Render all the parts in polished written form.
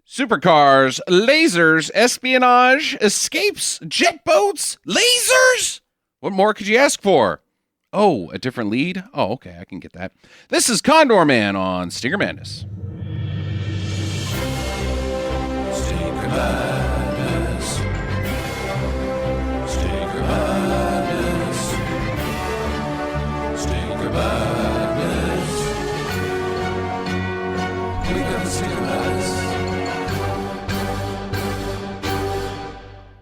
Supercars, lasers, espionage, escapes, jet boats, lasers? What more could you ask for? Oh, a different lead? Oh, okay, I can get that. This is Condorman on Stinger Madness. Stinger Madness. Stinger Madness. Stinger Madness. We got the Stinger Madness.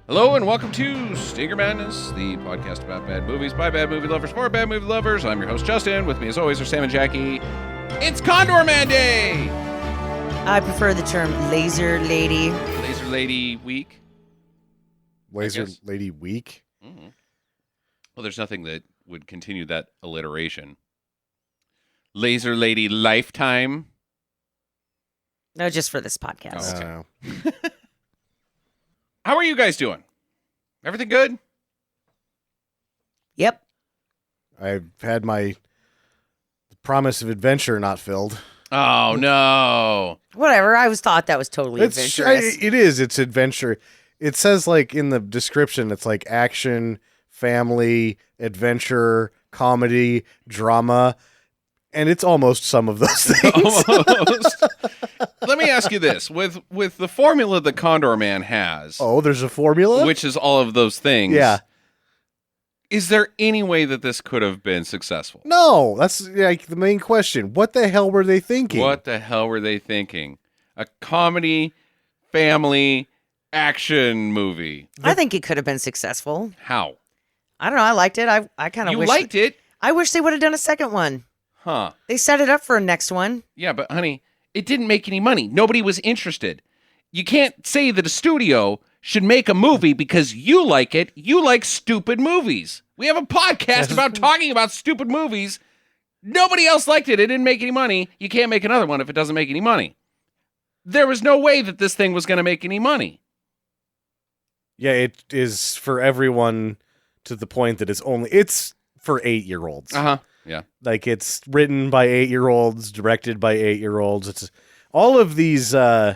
Hello and welcome to Stinger Madness, the podcast about bad movies by bad movie lovers for bad movie lovers. I'm your host, Justin. With me as always are Sam and Jackie. It's Condorman Day! I prefer the term laser lady. Laser Lady Week. Laser Lady Week? Mm-hmm. Well, there's nothing that would continue that alliteration. Laser Lady Lifetime. No, just for this podcast. Oh, okay. How are you guys doing? Everything good? Yep. I've had my promise of adventure not filled. Oh, no. Whatever. I always thought that was totally adventurous. It is. It's adventure. It says, like, in the description, it's like action, family, adventure, comedy, drama, and it's almost some of those things. Almost. Let me ask you this. With the formula that Condorman has, Oh, there's a formula? which is all of those things, Yeah. is there any way that this could have been successful? No, that's like the main question. What the hell were they thinking? What the hell were they thinking? A comedy, family, action movie. I think it could have been successful. How? I don't know. I liked it. I kind of You wish. liked it? I wish they would have done a second one. Huh. They set it up for a next one. Yeah, but honey, it didn't make any money. Nobody was interested. You can't say that a studio should make a movie because you like it. You like stupid movies. We have a podcast about talking about stupid movies. Nobody else liked it. It didn't make any money. You can't make another one if it doesn't make any money. There was no way that this thing was going to make any money. Yeah, it is for everyone to the point that it's for 8-year-olds. Uh-huh. Yeah. Like, it's written by 8-year-olds, directed by 8-year-olds. It's all of these late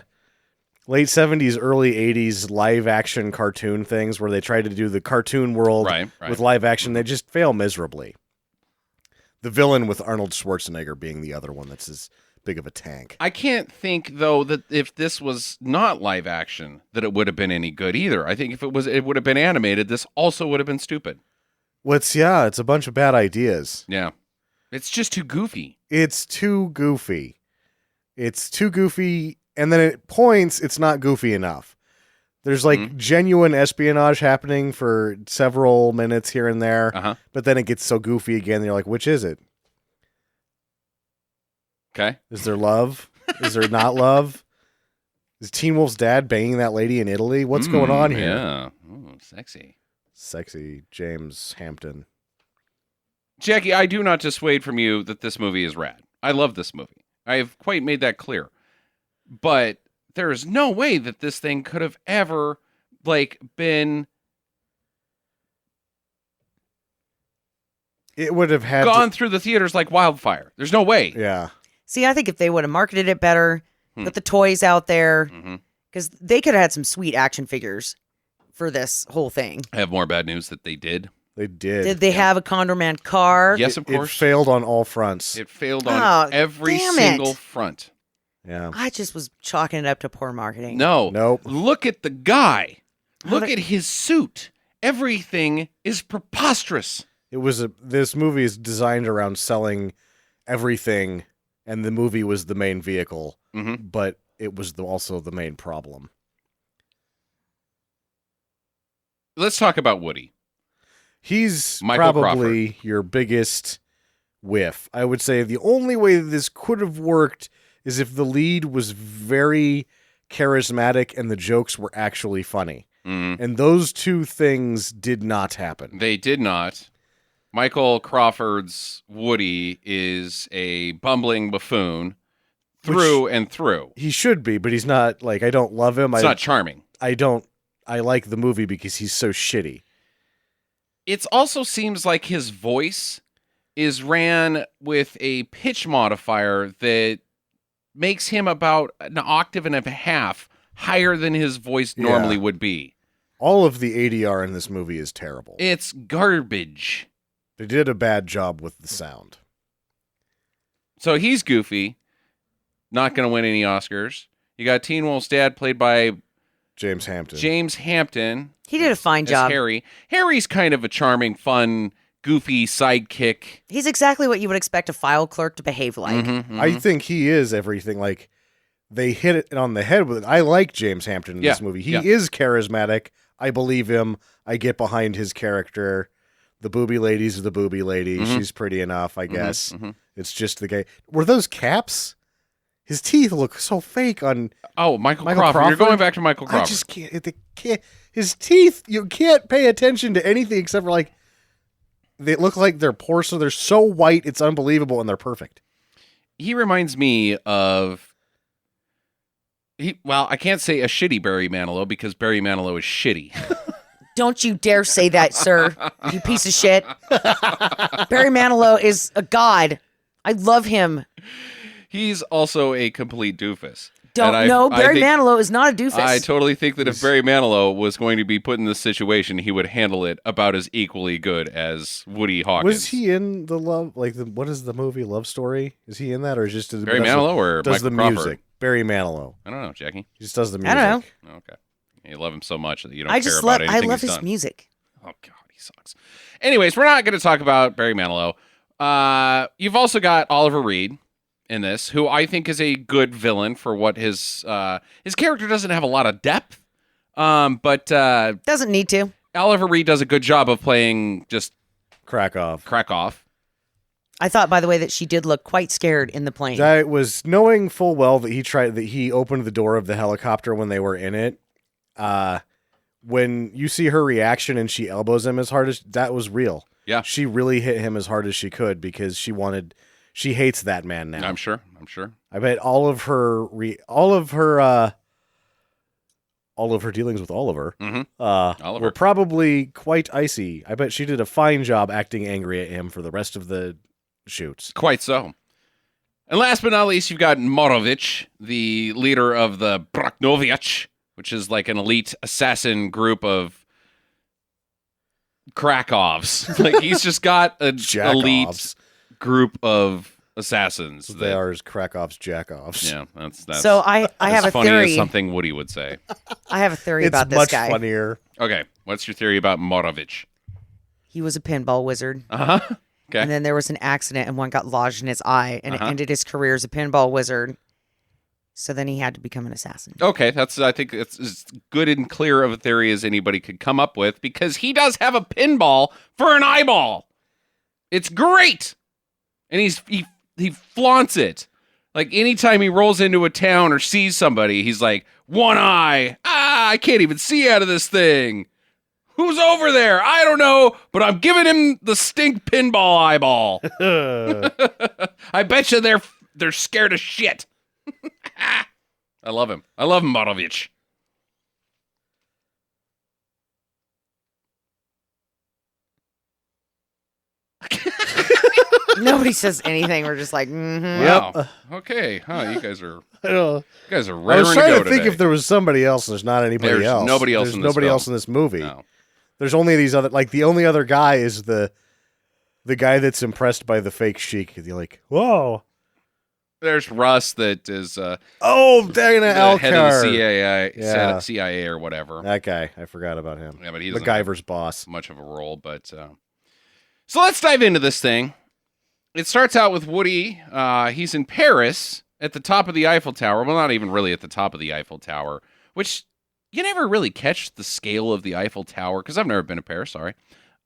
70s, early 80s live action cartoon things where they try to do the cartoon world Right. with live action. They just fail miserably. The villain with Arnold Schwarzenegger being the other one that's as big of a tank. I can't think, though, that if this was not live action, that it would have been any good either. I think if it would have been animated, this also would have been stupid. It's a bunch of bad ideas. Yeah. It's just too goofy. It's too goofy. And then at points, it's not goofy enough. There's like genuine espionage happening for several minutes here and there, Uh-huh. but then it gets so goofy again, and you're like, which is it? Okay. Is there love? Is there not love? Is Teen Wolf's dad banging that lady in Italy? What's going on here? Yeah. Ooh, sexy. Sexy James Hampton. Jackie, I do not dissuade from you that this movie is rad. I love this movie. I have quite made that clear. But there is no way that this thing could have ever, been It would have had gone through the theaters like wildfire. There's no way. Yeah. See, I think if they would have marketed it better, put the toys out there, because they could have had some sweet action figures for this whole thing. I have more bad news that they did. They did. Did they have a Condorman car? Yes, of It course. failed on all fronts. It failed on every damn single it. front. Yeah. I just was chalking it up to poor marketing. No. Nope. Look at the guy. Look How at his suit. Everything is preposterous. This movie is designed around selling everything, and the movie was the main vehicle, but it was also the main problem. Let's talk about Woody. He's Michael probably your biggest whiff. I would say the only way that this could have worked is if the lead was very charismatic and the jokes were actually funny. And those two things did not happen. They did not. Michael Crawford's Woody is a bumbling buffoon through and through. He should be, but he's not. Like, I don't love him. It's not charming. I like the movie because he's so shitty. It also seems like his voice is ran with a pitch modifier that makes him about an octave and a half higher than his voice normally would be. All of the ADR in this movie is terrible. It's garbage. They did a bad job with the sound. So he's goofy, not going to win any Oscars. You got Teen Wolf's dad, played by James Hampton. James Hampton. He did a fine as job. Harry. Harry's kind of a charming, fun, goofy sidekick. He's exactly what you would expect a file clerk to behave like. I think he is everything. Like, they hit it on the head with it. I like James Hampton in this movie. He is charismatic. I believe him. I get behind his character. The booby lady's the booby lady. She's pretty enough, I guess. It's just the guy. Were those caps? His teeth look so fake on. Oh, Michael Crawford. You're going back to Michael Crawford. I just can't. His teeth. You can't pay attention to anything except for like. They look like they're porcelain. They're so white, it's unbelievable, and they're perfect. He reminds me of. Well, I can't say a shitty Barry Manilow because Barry Manilow is shitty. Don't you dare say that, sir. You piece of shit. Barry Manilow is a god. I love him. He's also a complete doofus. Barry Manilow is not a doofus. I totally think that if Barry Manilow was going to be put in this situation, he would handle it about as equally good as Woody Hawkins. Was he in the love? Like, what is the movie Love Story? Is he in that, or just Barry Manilow or does Michael the Crawford? music? Barry Manilow. I don't know, Jackie. He just does the music. I don't know. Okay, you love him so much that you don't care about anything I love he's his done. music. Oh God, he sucks. Anyways, we're not going to talk about Barry Manilow. You've also got Oliver Reed in this, who I think is a good villain for what his character doesn't have a lot of depth, but Doesn't need to. Oliver Reed does a good job of playing just Krakov. I thought, by the way, that she did look quite scared in the plane. I was knowing full well that he opened the door of the helicopter when they were in it. When you see her reaction and she elbows him as hard as that was real. Yeah. She really hit him as hard as she could because she hates that man now. I'm sure. I bet all of her dealings with Oliver were probably quite icy. I bet she did a fine job acting angry at him for the rest of the shoots. Quite so. And last but not least, you've got Morovitch, the leader of the Morovitch, which is like an elite assassin group of Krakovs. Like, he's just got an elite group of assassins. They are as Krakov's jackoffs. Yeah, that's so I have a funny theory. as something Woody would say. I have a theory about this much guy. funnier. Okay, what's your theory about Morovitch? He was a pinball wizard. Uh-huh. Okay. And then there was an accident and one got lodged in his eye and it ended his career as a pinball wizard. So then he had to become an assassin. Okay, I think it's as good and clear of a theory as anybody could come up with because he does have a pinball for an eyeball. It's great. And he flaunts it. Like, anytime he rolls into a town or sees somebody, he's like, one eye. I can't even see out of this thing. Who's over there? I don't know, but I'm giving him the stink pinball eyeball. I bet you they're scared of shit. I love him. I love Morovitch. Nobody says anything. We're just like, mm-hmm. Wow. Okay. Huh, you guys are I raring was trying to go to think today. if there was somebody else. There's not anybody There's else. nobody else There's in this nobody film. else in this movie. No. There's only these other. Like, the only other guy is the guy that's impressed by the fake chic. You're like, whoa. There's Russ that is Dana the Elkar. head of the Yeah. CIA or whatever. That guy. I forgot about him. Yeah, but he doesn't have MacGyver's boss. much of a role. But so let's dive into this thing. It starts out with Woody. He's in Paris at the top of the Eiffel Tower. Well, not even really at the top of the Eiffel Tower, which you never really catch the scale of the Eiffel Tower because I've never been to Paris. Sorry.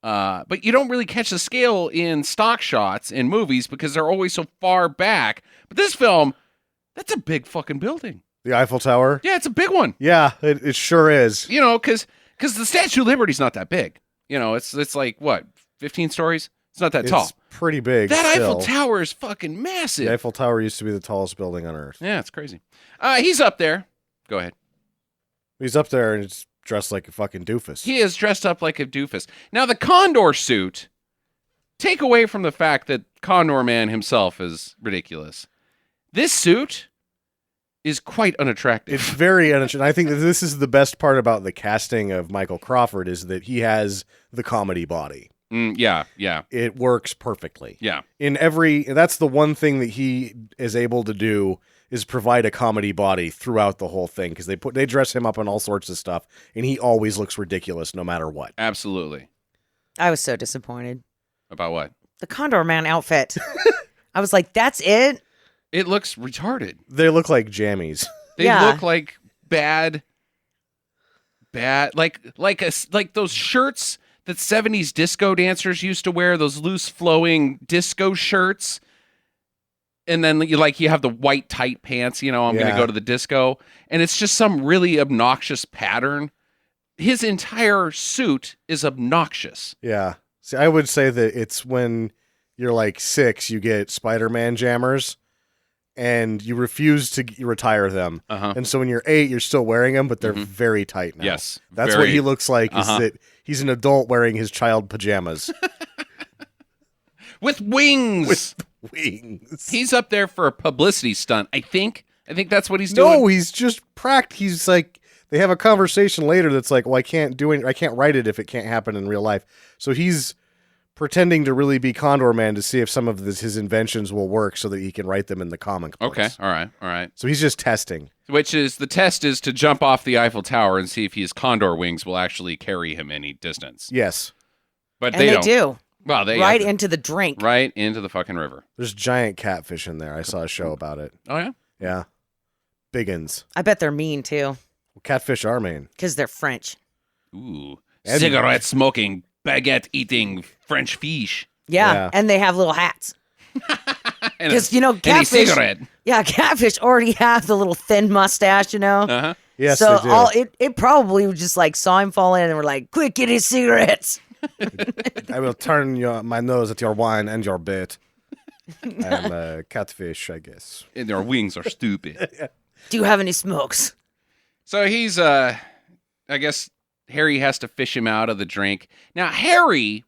But you don't really catch the scale in stock shots in movies because they're always so far back. But this film, that's a big fucking building. The Eiffel Tower? Yeah, it's a big one. Yeah, it sure is. You know, because the Statue of Liberty's not that big. You know, it's like, what, 15 stories? It's not that tall. It's pretty big. That still. Eiffel Tower is fucking massive. The Eiffel Tower used to be the tallest building on Earth. Yeah, it's crazy. He's up there. Go ahead. He's up there and it's dressed like a fucking doofus. He is dressed up like a doofus. Now, the Condor suit, take away from the fact that Condorman himself is ridiculous. This suit is quite unattractive. It's very uninteresting. I think that this is the best part about the casting of Michael Crawford is that he has the comedy body. Yeah. It works perfectly. Yeah. That's the one thing that he is able to do is provide a comedy body throughout the whole thing because they dress him up in all sorts of stuff and he always looks ridiculous no matter what. Absolutely. I was so disappointed. About what? The Condorman outfit. I was like, that's it? It looks retarded. They look like jammies. They Yeah. look like bad, like those shirts that 70s disco dancers used to wear, those loose flowing disco shirts. And then you have the white tight pants, I'm going to Yeah. go to the disco. And it's just some really obnoxious pattern. His entire suit is obnoxious. Yeah. See, I would say that it's when you're like 6, you get Spider-Man jammers and you refuse to retire them. Uh-huh. And so when you're 8, you're still wearing them, but they're very tight now. Yes. That's what he looks like, is Uh-huh. that he's an adult wearing his child pajamas. With wings. With wings. He's up there for a publicity stunt, I think. I think that's what he's doing. No, he's just he's like, they have a conversation later that's like, well, I can't write it if it can't happen in real life. So he's pretending to really be Condorman to see if some of his inventions will work so that he can write them in the comic books. Okay. All right. So he's just testing. The test is to jump off the Eiffel Tower and see if his condor wings will actually carry him any distance. Yes. But And they don't. do. Well, they Right into the drink. right into the fucking river. There's giant catfish in there. I saw a show about it. Oh yeah. Yeah. Biggins. I bet they're mean, too, Catfish are mean. because they're French. Ooh. And- Cigarette smoking, baguette eating French fish. Yeah, Yeah. and they have little hats. And Because, a catfish... cigarette. Yeah, catfish already have the little thin mustache, Uh-huh. Yes, so they do. it probably was just like saw him fall in and were like, quick, get his cigarettes. I will turn my nose at your wine and your bit. I'm a catfish, I guess. And their wings are stupid. Do you have any smokes? So he's I guess Harry has to fish him out of the drink. Now Harry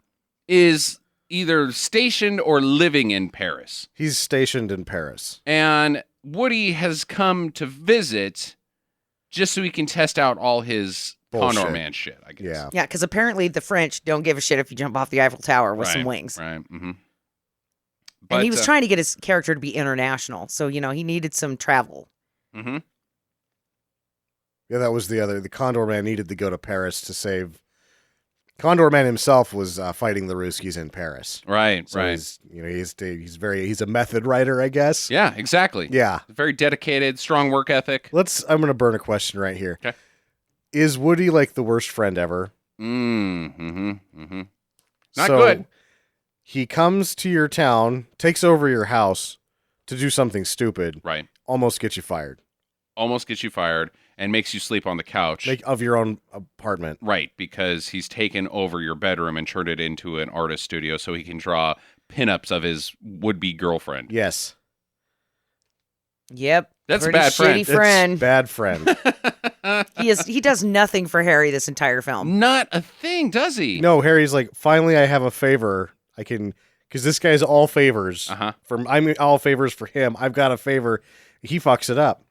is either stationed or living in Paris. He's stationed in Paris. And Woody has come to visit just so he can test out all his Bullshit. Condorman shit, I guess. Yeah. Yeah, because apparently the French don't give a shit if you jump off the Eiffel Tower with some wings. Right. Mm-hmm. And he was trying to get his character to be international. So, he needed some travel. Mm-hmm. Yeah, that was the Condorman needed to go to Paris to save. Condorman himself was fighting the Ruskies in Paris. Right. So he's a method writer, I guess. Yeah, exactly. Yeah. Very dedicated, strong work ethic. I'm going to burn a question right here. Okay. Is Woody like the worst friend ever? Mm-hmm. Not So, good. He comes to your town, takes over your house to do something stupid, Right. almost gets you fired. Almost gets you fired and makes you sleep on the couch. Of your own apartment. Right, because he's taken over your bedroom and turned it into an artist studio so he can draw pinups of his would-be girlfriend. Yes. Yep. That's a pretty bad friend. shitty friend. Bad friend. He does nothing for Harry this entire film. Not a thing, does he? No, Harry's like, finally I have a favor. I can, because this guy's all favors. Uh-huh. I'm all favors for him. I've got a favor. He fucks it up.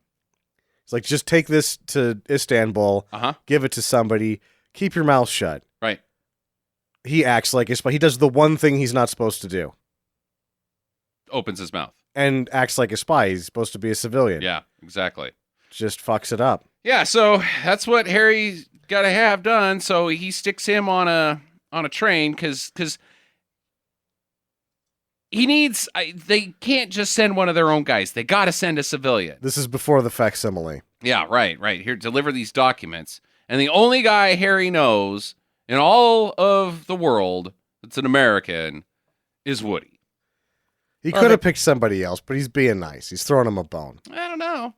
It's like, just take this to Istanbul, Uh-huh. give it to somebody, keep your mouth shut. Right. He acts like a spy. He does the one thing he's not supposed to do. Opens his mouth. And acts like a spy. He's supposed to be a civilian. Yeah, exactly. Just fucks it up. Yeah, so that's what Harry's got to have done. So he sticks him on a train because he needs. They can't just send one of their own guys. They got to send a civilian. This is before the facsimile. Yeah, right. Here, deliver these documents. And the only guy Harry knows in all of the world that's an American is Woody. He Well, could have picked somebody else, but he's being nice. He's throwing him a bone. I don't know.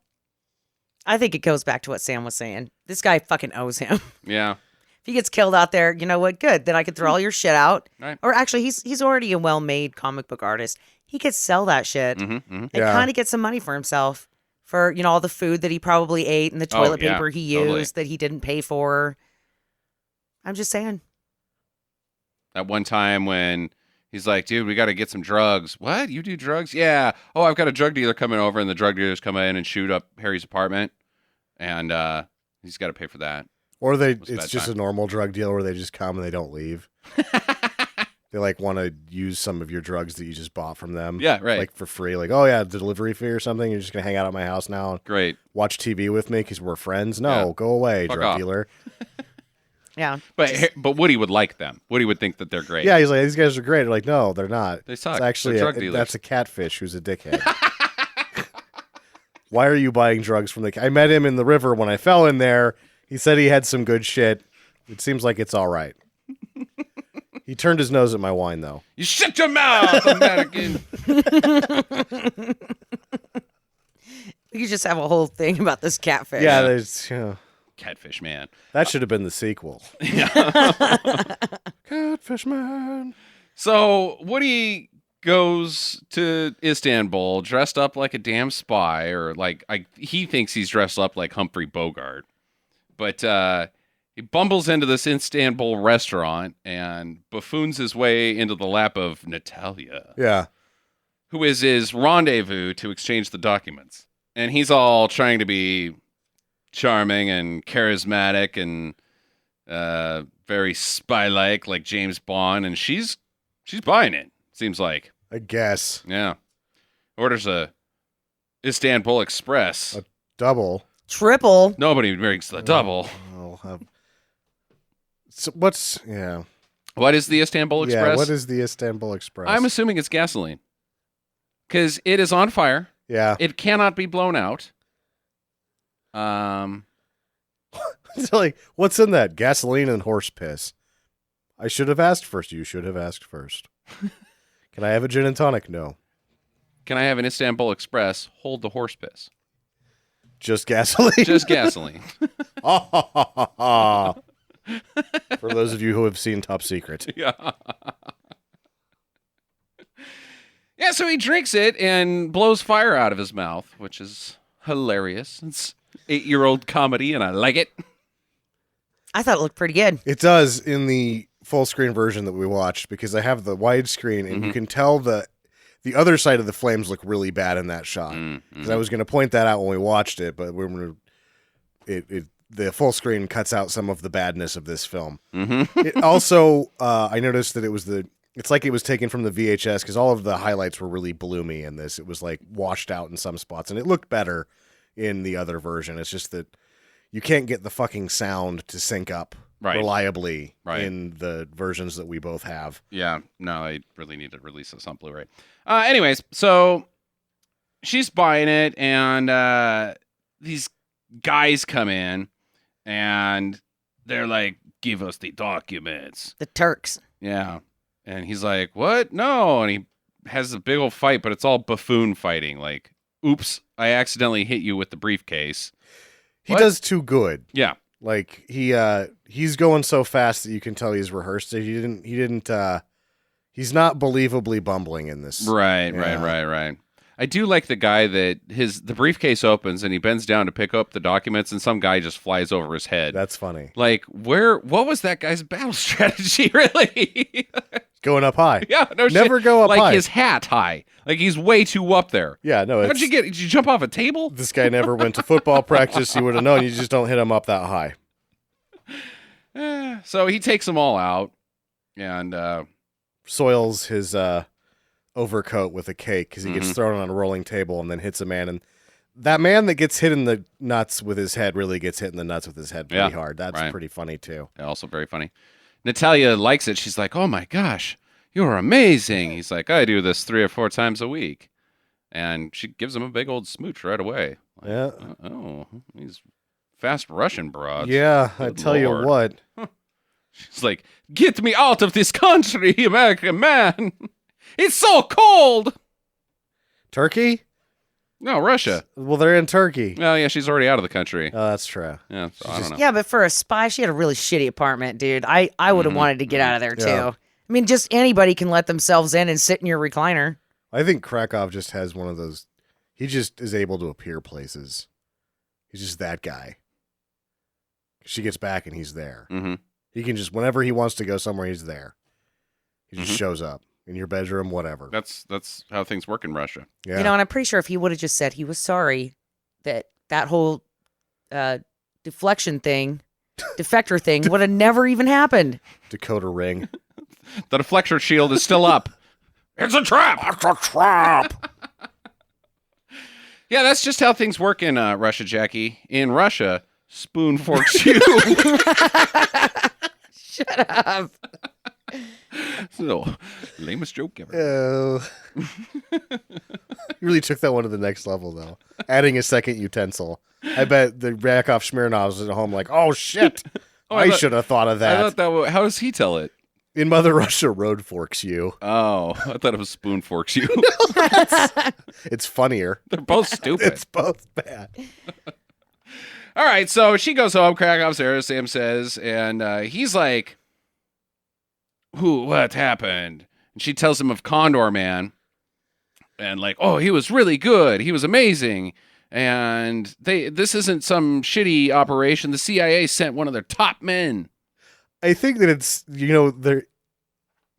I think it goes back to what Sam was saying. This guy fucking owes him. Yeah. If he gets killed out there, you know what? Good. Then I could throw all your shit out. Right. Or actually, he's already a well-made comic book artist. He could sell that shit Mm-hmm, mm-hmm. and Yeah. kind of get some money for himself for, all the food that he probably ate and the Oh, toilet yeah, paper he used totally. that he didn't pay for. I'm just saying. At one time when He's like, dude, we got to get some drugs. What? You do drugs? Yeah. Oh, I've got a drug dealer coming over, and the drug dealers come in and shoot up Harry's apartment, and he's got to pay for that. Or It's a it's bad just time. a normal drug deal where they just come and they don't leave. They like want to use some of your drugs that you just bought from them. Yeah, right. Like for free. Like, oh yeah, delivery fee or something. You're just going to hang out at my house now and Great. watch TV with me because we're friends. No, Yeah. go away, Fuck drug off. dealer. Yeah. But Woody would like them. Woody would think that they're great. Yeah, he's like, these guys are great. They're like, no, they're not. They suck. It's actually They're drug dealers. that's a catfish who's a dickhead. Why are you buying drugs from I met him in the river when I fell in there. He said he had some good shit. It seems like it's all right. He turned his nose at my wine, though. You shut your mouth, American. We could just have a whole thing about this catfish. Yeah, there's Catfish man. that should have been the sequel. Catfish man. So Woody goes to Istanbul dressed up like a damn spy, or he thinks he's dressed up like Humphrey Bogart. But he bumbles into this Istanbul restaurant and buffoons his way into the lap of Natalia, Yeah. who is his rendezvous to exchange the documents. And he's all trying to be charming and charismatic and very spy-like James Bond, and she's buying it, seems like. I guess. Yeah. Orders a Istanbul Express. A double. Triple. Nobody makes the double. So what's yeah? What is the Istanbul Express? Yeah. What is the Istanbul Express? I'm assuming it's gasoline. Because it is on fire. yeah. It cannot be blown out. It's like, what's in that? Gasoline and horse piss. I should have asked first. You should have asked first. Can I have a gin and tonic? No. Can I have an Istanbul Express? Hold the horse piss. Just gasoline. Just gasoline. For those of you who have seen Top Secret. Yeah. Yeah, so he drinks it and blows fire out of his mouth, which is hilarious. It's 8-year-old comedy, and I like it. I thought it looked pretty good. It does in the full screen version that we watched because I have the widescreen and you can tell the other side of the flames look really bad in that shot. Because I was going to point that out when we watched it, but the full screen cuts out some of the badness of this film. It also, I noticed that it's like it was taken from the VHS because all of the highlights were really bloomy in this. It was like washed out in some spots, and it looked better in the other version. It's just that you can't get the fucking sound to sync up reliably in the versions that we both have. Yeah, no, I really need to release this on Blu-ray. Anyways, so she's buying it, and these guys come in, and they're like, give us the documents. The Turks. Yeah. And he's like, what? No. And he has a big old fight, but it's all buffoon fighting. Like, oops, I accidentally hit you with the briefcase. He What? does too good. Yeah. Like he's going so fast that you can tell he's rehearsed it. He's not believably bumbling in this. Right. I do like the guy that the briefcase opens and he bends down to pick up the documents and some guy just flies over his head. That's funny. Like, what was that guy's battle strategy, really? Going up high. Yeah, no shit. Never go up like high. his hat high. Like he's way too up there. Yeah, no. How'd you did you jump off a table? This guy never went to football practice. He would have known. You just don't hit him up that high. So he takes them all out and Soils his overcoat with a cake because he gets thrown on a rolling table and then hits a man. And that man that gets hit in the nuts with his head really gets hit in the nuts with his head pretty hard. That's pretty funny, too. also very funny. Natalia likes it. She's like, oh my gosh, you're amazing. He's like, I do this 3 or 4 times a week. And she gives him a big old smooch right away. Like, Yeah. Oh, he's fast Russian broads. Yeah, I Good tell Lord. you what. She's like, get me out of this country, American man. It's so cold. Turkey? No, Russia. Well, they're in Turkey. Oh, yeah, she's already out of the country. Oh, that's true. Yeah, so I don't know. Yeah, but for a spy, she had a really shitty apartment, dude. I would have wanted to get out of there, too. Yeah. I mean, just anybody can let themselves in and sit in your recliner. I think Krakov just has one of those. He just is able to appear places. He's just that guy. She gets back and he's there. Mm-hmm. He can just, whenever he wants to go somewhere, he's there. He just shows up. in your bedroom, whatever. That's how things work in Russia. Yeah. You know, and I'm pretty sure if he would have just said he was sorry, that whole deflection thing, defector thing would have never even happened. Dakota ring. The deflector shield is still up. It's a trap. It's a trap. Yeah, that's just how things work in Russia, Jackie. In Russia, spoon forks you. Shut up. So, lamest joke ever. Oh. You really took that one to the next level, though. Adding a second utensil. I bet the Krakov Smirnovs at home like, oh, shit. I should have thought of that. I thought how does he tell it? In Mother Russia, road forks you. Oh, I thought it was spoon forks you. It's funnier. They're both stupid. It's both bad. All right, so she goes home. Krakov's there, Sam says, and he's like, what happened? And she tells him of Condorman, and like, oh, he was really good. He was amazing. And this isn't some shitty operation. The CIA sent one of their top men. I think that it's,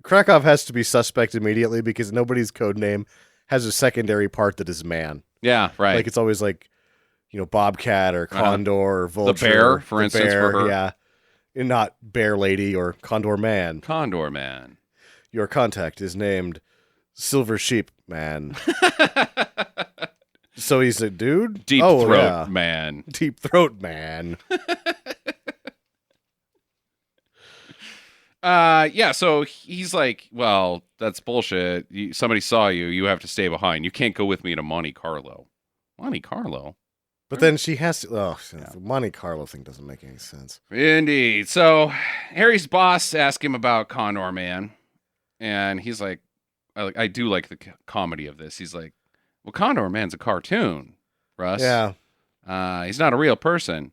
Krakov has to be suspect immediately because nobody's code name has a secondary part that is man. Yeah, right. Like it's always like, Bobcat or Condor or Vulture. The bear, for instance, bear, for her. Yeah. And not Bear Lady or Condor Man. Condor Man. Your contact is named Silver Sheep Man. So he's a dude? Deep Throat Man. Deep Throat Man. Yeah, so he's like, well, that's bullshit. Somebody saw you. You have to stay behind. You can't go with me to Monte Carlo. Monte Carlo? But then she has to. The Monte Carlo thing doesn't make any sense. Indeed. So Harry's boss asked him about Condorman, and he's like, I do like the comedy of this. He's like, well, Condorman's a cartoon, Russ. Yeah. He's not a real person.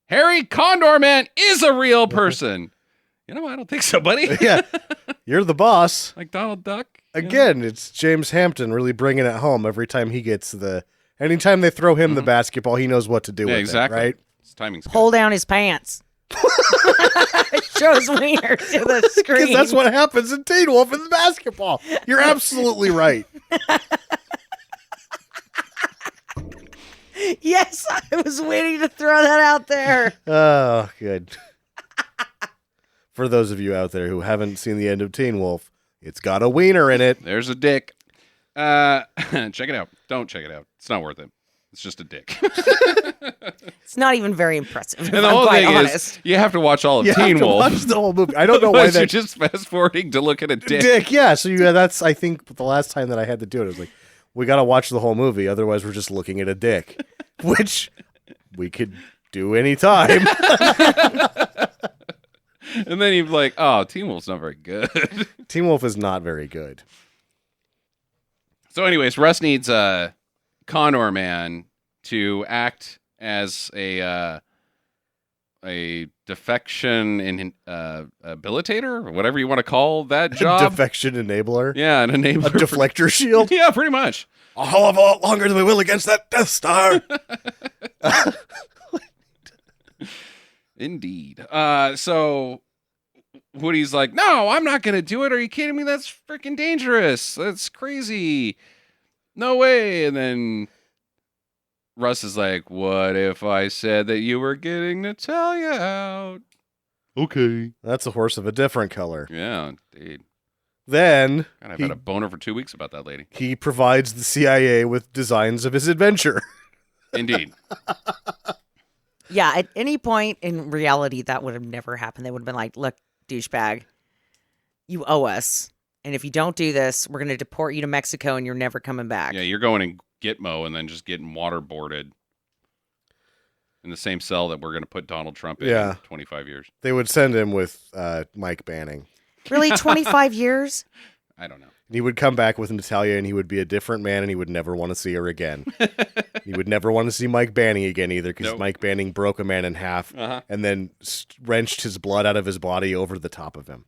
Harry, Condorman is a real person. I don't think so, buddy. Yeah. You're the boss. Like Donald Duck. Again, it's James Hampton really bringing it home every time he gets anytime they throw him the basketball, he knows what to do with exactly. it, right? His timing's good. Pull down his pants. Shows wiener to the screen. Because that's what happens in Teen Wolf in the basketball. You're absolutely right. Yes, I was waiting to throw that out there. Oh, good. For those of you out there who haven't seen the end of Teen Wolf, it's got a wiener in it. There's a dick. Check it out. Don't check it out. It's not worth it. It's just a dick. It's not even very impressive. And the whole thing is, you have to watch all of You Teen have to Wolf. watch the whole movie. I don't know why Otherwise, you're that just fast forwarding to look at a dick. dick. Yeah, so that's I think the last time that I had to do it. I was like, we got to watch the whole movie, otherwise we're just looking at a dick, which we could do anytime. And then you're like, oh, Teen Wolf's not very good. Teen Wolf is not very good. So anyways, Russ needs Condorman to act as a defection habilitator, or whatever you want to call that job. Defection enabler. Yeah, an enabler. A deflector shield. Yeah, pretty much. A hell of a lot longer than we will against that Death Star. Indeed. So Woody's like, no, I'm not going to do it. Are you kidding me? That's freaking dangerous. That's crazy. No way. And then Russ is like, what if I said that you were getting Natalia out? Okay. That's a horse of a different color. Yeah, indeed. Then God, I've had a boner for 2 weeks about that lady. he provides the CIA with designs of his adventure. Indeed. Yeah, at any point in reality, that would have never happened. They would have been like, look, douchebag, you owe us. And if you don't do this, we're going to deport you to Mexico and you're never coming back. Yeah, you're going in Gitmo and then just getting waterboarded in the same cell that we're going to put Donald Trump in 25 years. They would send him with Mike Banning. Really, 25 years? I don't know. And he would come back with Natalia and he would be a different man and he would never want to see her again. He would never want to see Mike Banning again either because Mike Banning broke a man in half and then wrenched his blood out of his body over the top of him.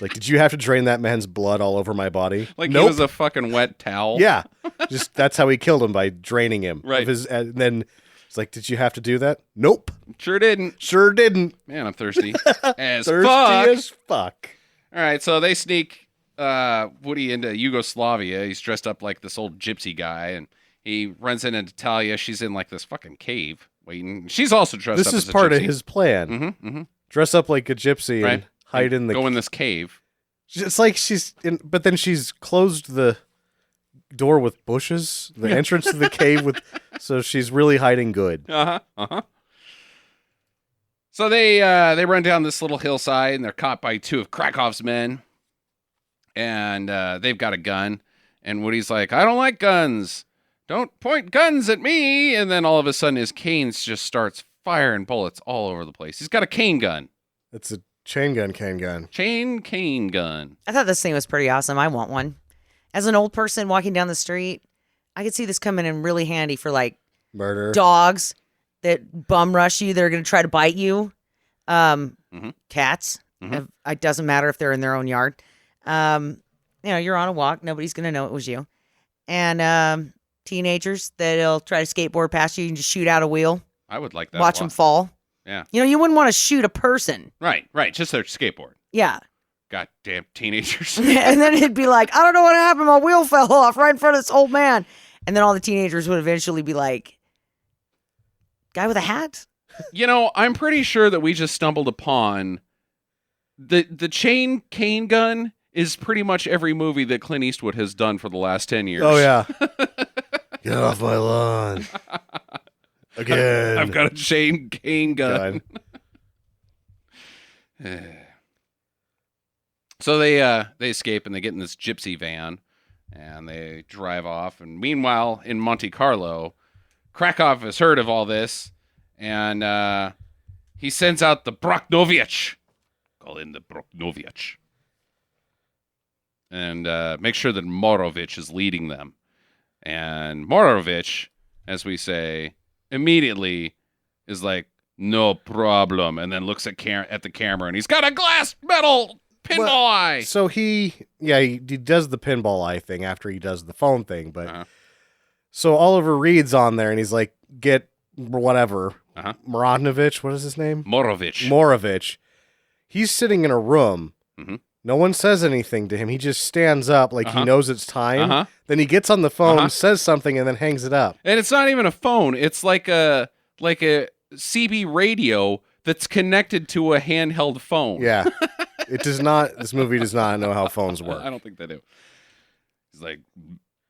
Like, did you have to drain that man's blood all over my body? Like nope. He was a fucking wet towel? Yeah. Just that's how he killed him, by draining him. Right. And then it's like, did you have to do that? Nope. Sure didn't. Sure didn't. Man, I'm thirsty. Thirsty as fuck. All right, so they sneak Woody into Yugoslavia. He's dressed up like this old gypsy guy, and he runs into Natalia. She's in like this fucking cave waiting. She's also dressed up This as is a part gypsy. of his plan. Mm-hmm. Dress up like a gypsy Right. and hide in the. Go in this cave. It's like she's in, but then she's closed the door with bushes. The entrance to the cave with, so she's really hiding good. So they run down this little hillside, and they're caught by two of Krakov's men, and they've got a gun. And Woody's like, "I don't like guns. Don't point guns at me." And then all of a sudden, his cane just starts firing bullets all over the place. He's got a cane gun. It's a chain gun, cane gun. Cane gun. I thought this thing was pretty awesome. I want one. As an old person walking down the street, I could see this coming in really handy for like Murder. dogs that bum rush you. They're going to try to bite you. Cats. It doesn't matter if they're in their own yard. You're on a walk. Nobody's going to know it was you. And teenagers that'll try to skateboard past you and just shoot out a wheel. I would like that. Watch them fall. Yeah. You wouldn't want to shoot a person. Right. Just their skateboard. Yeah. Goddamn teenagers. And then it'd be like, I don't know what happened. My wheel fell off right in front of this old man. And then all the teenagers would eventually be like, guy with a hat? I'm pretty sure that we just stumbled upon the chain cane gun is pretty much every movie that Clint Eastwood has done for the last 10 years. Oh yeah. Get off my lawn. Again. I've got a chain cane gun. So they escape and they get in this gypsy van and they drive off. And meanwhile, in Monte Carlo, Krakov has heard of all this and he sends out the Broknovich. Call in the Broknovich. And make sure that Morovitch is leading them. And Morovitch, as we say, immediately is like, no problem, and then looks at the camera, and he's got a glass metal pinball eye. So he does the pinball eye thing after he does the phone thing, but so Oliver Reed's on there, and he's like, get whatever, Morovitch, what is his name? Morovitch. He's sitting in a room. Mm-hmm. No one says anything to him. He just stands up like he knows it's time. Then he gets on the phone, says something, and then hangs it up. And it's not even a phone. It's like a CB radio that's connected to a handheld phone. Yeah. It does not. This movie does not know how phones work. I don't think they do. He's like,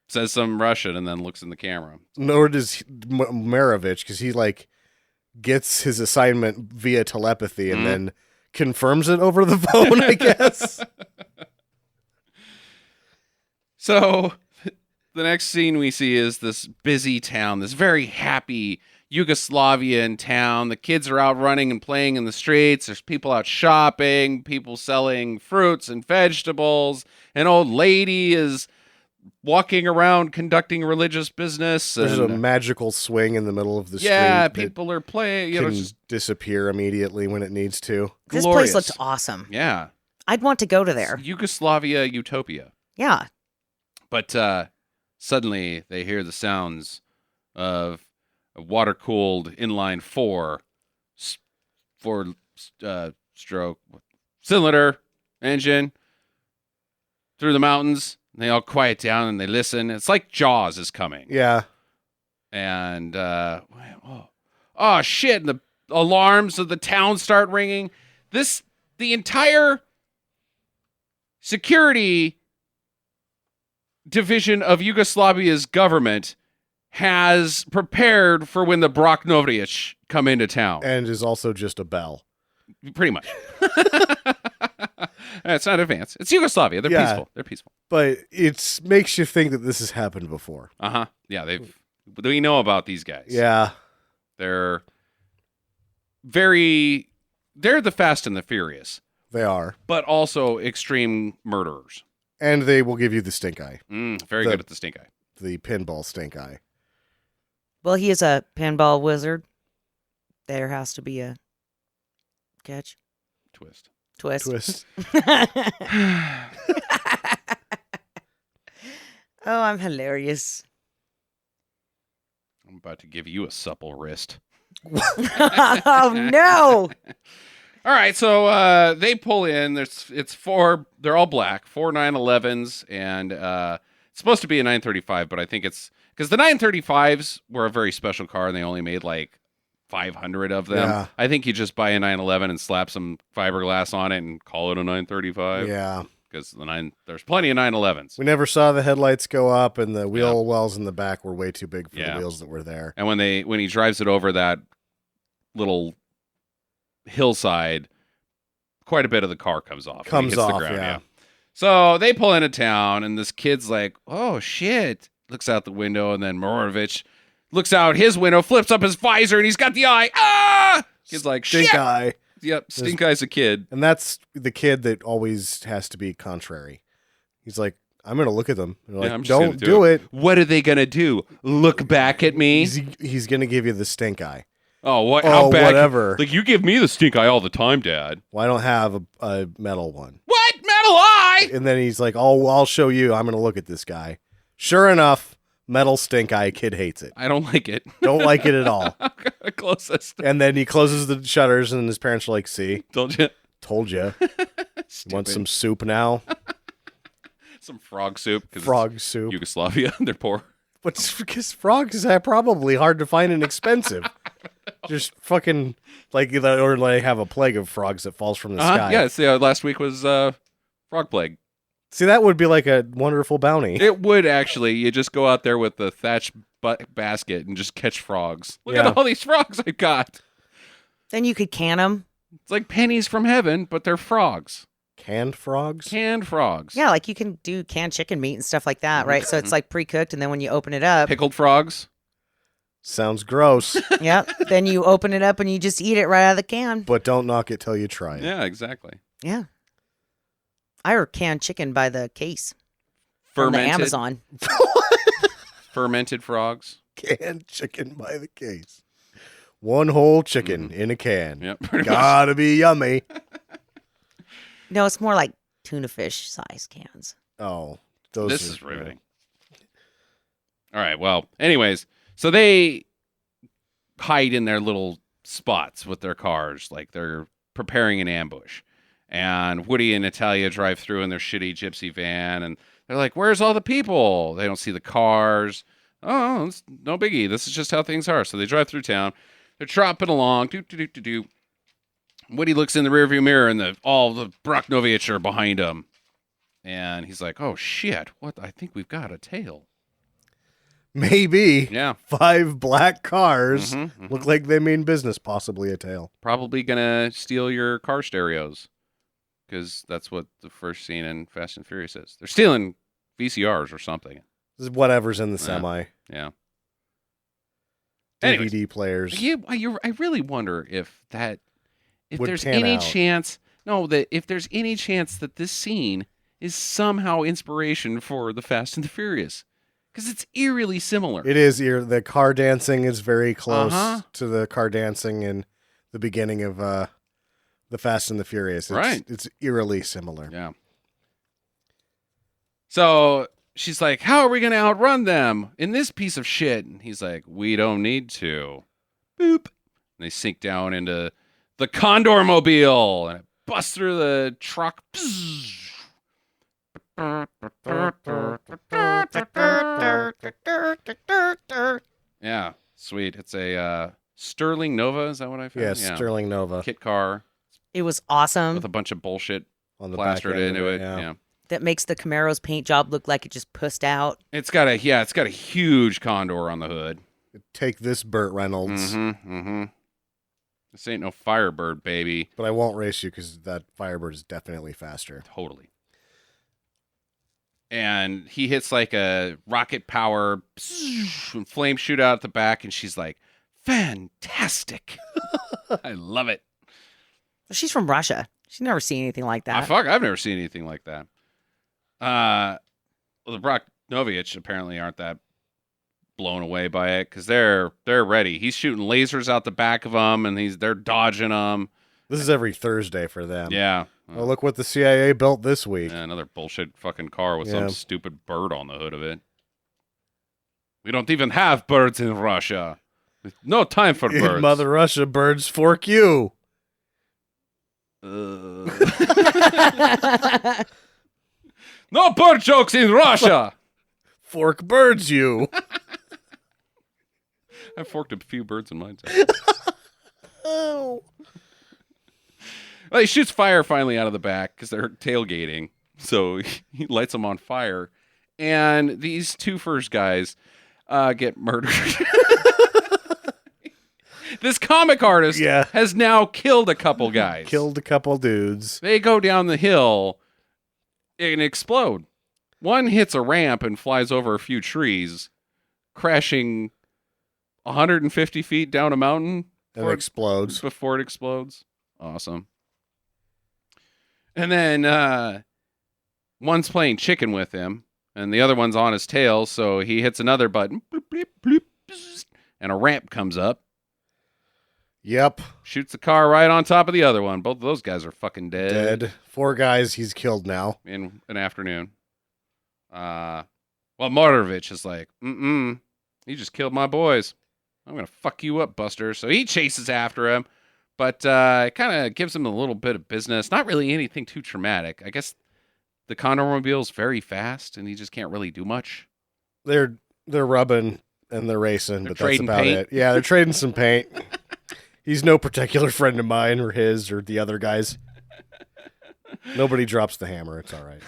says some Russian and then looks in the camera. Nor does Morovitch, because he like gets his assignment via telepathy and then confirms it over the phone, I guess. So the next scene we see is this busy town, this very happy Yugoslavian town. The kids are out running and playing in the streets. There's people out shopping, people selling fruits and vegetables. An old lady is walking around conducting religious business. There's a magical swing in the middle of the street. Yeah, people are playing. Can Just disappear immediately when it needs to. This glorious. place looked awesome. Yeah. I'd want to go to there. Yugoslavia utopia. Yeah. But suddenly they hear the sounds of a water-cooled inline four stroke cylinder engine through the mountains. And they all quiet down and they listen. It's like Jaws is coming. Yeah. And oh shit! And the alarms of the town start ringing. The entire security division of Yugoslavia's government has prepared for when the Broknovich come into town. And is also just a bell. Pretty much. It's not advanced. It's Yugoslavia. They're peaceful. They're peaceful. But it makes you think that this has happened before. Yeah, we know about these guys. Yeah. They're the Fast and the Furious. They are. But also extreme murderers. And they will give you the stink eye. Very good at the stink eye. The pinball stink eye. Well, he is a pinball wizard. There has to be a catch. Twist. Oh, I'm hilarious. I'm about to give you a supple wrist. Oh, no. All right, so they pull in. It's four. They're all black. 4 911s, and it's supposed to be a 935, but I think it's because the 935s were a very special car, and they only made like 500 of them. Yeah. I think you just buy a 911 and slap some fiberglass on it and call it a 935. Yeah. Because there's plenty of 911s. We never saw the headlights go up, and the wheel wells in the back were way too big for Yeah. the wheels that were there. And when he drives it over that little hillside, quite a bit of the car comes off. when he hits the ground, yeah. So they pull into town, and this kid's like, "Oh shit!" Looks out the window, and then Morovitch looks out his window, flips up his visor, and he's got the eye. Ah! Kid's like, "Shit!" Stink eye. Yep, Stink Eye's a kid. And that's the kid that always has to be contrary. He's like, I'm going to look at them. And they're like, I'm just gonna don't do it. What are they gonna do? Look back at me? He's going to give you the stink eye. Oh, what? Oh, How bad? whatever. Like, you give me the stink eye all the time, Dad. Well, I don't have a metal one. What? Metal eye? And then he's like, I'll show you. I'm going to look at this guy. Sure enough, metal stink eye. Kid hates it. I don't like it. Don't like it at all. Closest. And then he closes the shutters, and his parents are like, see, Told you. told you. Want some soup now? Some frog soup. 'Cause it's Frog soup. Yugoslavia. They're poor. But it's because frogs are probably hard to find and expensive. Just fucking or like have a plague of frogs that falls from the sky. Yeah, so last week was frog plague. See, that would be like a wonderful bounty. It would actually. You just go out there with the thatch basket and just catch frogs. Look Yeah. at all these frogs I got. Then you could can them. It's like pennies from heaven, but they're frogs. Canned frogs? Canned frogs. Yeah, like you can do canned chicken meat and stuff like that, right? So Mm-hmm. it's like pre-cooked, and then when you open it up, Pickled frogs. Sounds gross, yep, then you open it up and you just eat it right out of the can. but don't knock it till you try it. Yeah, exactly. Yeah. I order canned chicken by the case from the Fermented. Amazon. Fermented frogs. Canned chicken by the case. One whole chicken in a can. Yep. Pretty much. Gotta be yummy. No, it's more like tuna fish size cans. Oh, those This are- is riveting. All right. Well, anyways, so they hide in their little spots with their cars, like they're preparing an ambush. And Woody and Natalia drive through in their shitty gypsy van, and they're like, "Where's all the people?" They don't see the cars. Oh, it's no biggie. This is just how things are. So they drive through town. They're tropping along. Do. Woody looks in the rearview mirror, and all the Morovitch are behind him. And he's like, "Oh shit! What? I think we've got a tail." Maybe Yeah, 5 black cars Mhm, look like they mean business, possibly a tail. probably gonna steal your car stereos, because that's what the first scene in Fast and Furious is. They're stealing VCRs or something. This is whatever's in the Yeah. semi. Yeah. DVD Anyways. players. I really wonder if Would there's pan any out. chance. No, that if there's any chance that this scene is somehow inspiration for the Fast and the Furious, because it's eerily similar. It is. The car dancing is very close Uh-huh. to the car dancing in the beginning of the Fast and the Furious. Right. It's eerily similar. Yeah. So she's like, "How are we going to outrun them in this piece of shit?" And he's like, "We don't need to." Boop. And they sink down into the Condormobile, and it busts through the truck. Yeah, sweet. It's a Sterling Nova. Is that what I found? Yeah, Sterling Nova Kit car It was awesome. with a bunch of bullshit on the plastered back end into of it. Yeah. That makes the Camaro's paint job look like it just pussed out. It's got a huge condor on the hood. Take this, Burt Reynolds. Mm-hmm. This ain't no Firebird, baby. But I won't race you because that Firebird is definitely faster. Totally. And he hits like a rocket power and flames shoot out at the back, and she's like, "Fantastic!" I love it. She's from Russia. She's never seen anything like that. I've never seen anything like that. Well, the Morovitch apparently aren't that blown away by it because they're ready. He's shooting lasers out the back of them, and they're dodging them. This is every Thursday for them. Yeah. Oh, look what the CIA built this week. Yeah, another bullshit fucking car with Yeah. some stupid bird on the hood of it. We don't even have birds in Russia. No time for In birds. Mother Russia, birds fork you. No bird jokes in Russia. Fork birds, you. I forked a few birds in mine too. Oh. Well, he shoots fire finally out of the back because they're tailgating. So he lights them on fire. And these two first guys get murdered. This comic artist has now killed a couple guys. Killed a couple dudes. They go down the hill and explode. One hits a ramp and flies over a few trees, crashing 150 feet down a mountain. And explodes. Before it explodes. Awesome. And then one's playing chicken with him, and the other one's on his tail, so he hits another button, bloop, bloop, bloop, bzz, and a ramp comes up. Yep. Shoots the car right on top of the other one. Both of those guys are fucking dead. Dead. 4 guys he's killed now. In an afternoon. Well, Morovitch is like, he just killed my boys. I'm going to fuck you up, Buster. So he chases after him, but it kind of gives him a little bit of business. Not really anything too traumatic. I guess the Condorman is very fast, and he just can't really do much. They're rubbing and they're racing, but that's trading about paint. it. Yeah, they're trading some paint. He's no particular friend of mine or his or the other guys. Nobody drops the hammer. It's all right.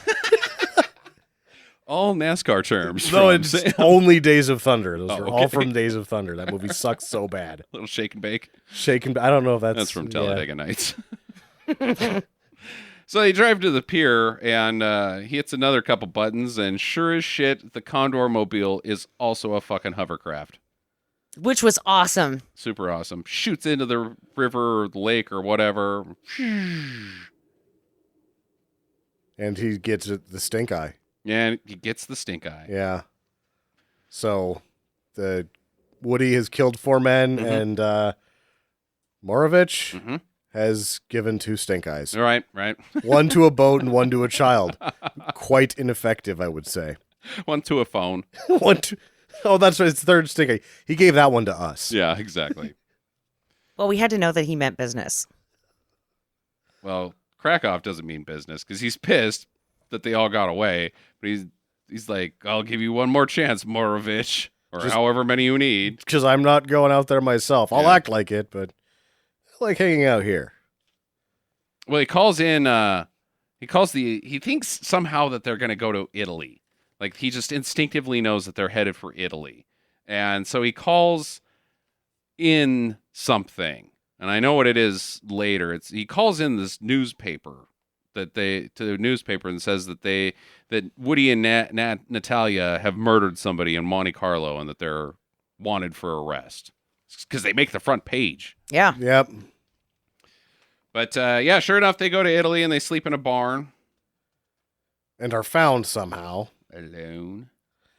All NASCAR terms. No, from it's Sam. only Days of Thunder. Those are okay. all from Days of Thunder. That movie sucks so bad. Little shake and bake. I don't know if that's... That's from Talladega Nights. So they drive to the pier, and he hits another couple buttons, and sure as shit, the Condor Mobile is also a fucking hovercraft. Which was awesome. Super awesome. Shoots into the river or the lake or whatever. And he gets the stink eye. And he gets the stink eye. Yeah. So the Woody has killed 4 men, and Morovitch has given 2 stink eyes. All right. One to a boat and one to a child. Quite ineffective, I would say. One to a phone. Oh, that's right. It's 3rd stink eye. He gave that one to us. Yeah, exactly. Well, we had to know that he meant business. Well, Krakov doesn't mean business because he's pissed that they all got away. But he's like, I'll give you one more chance, Morovitch, or however many you need. Because I'm not going out there myself. I'll act like it, but I like hanging out here. Well, he calls in, he thinks somehow that they're going to go to Italy. Like, he just instinctively knows that they're headed for Italy. And so he calls in something. And I know what it is later. He calls in this newspaper to the newspaper and says that Woody and Natalia have murdered somebody in Monte Carlo and that they're wanted for arrest. Because they make the front page. Yeah. Yep. But, sure enough, they go to Italy and they sleep in a barn. And are found somehow. Alone.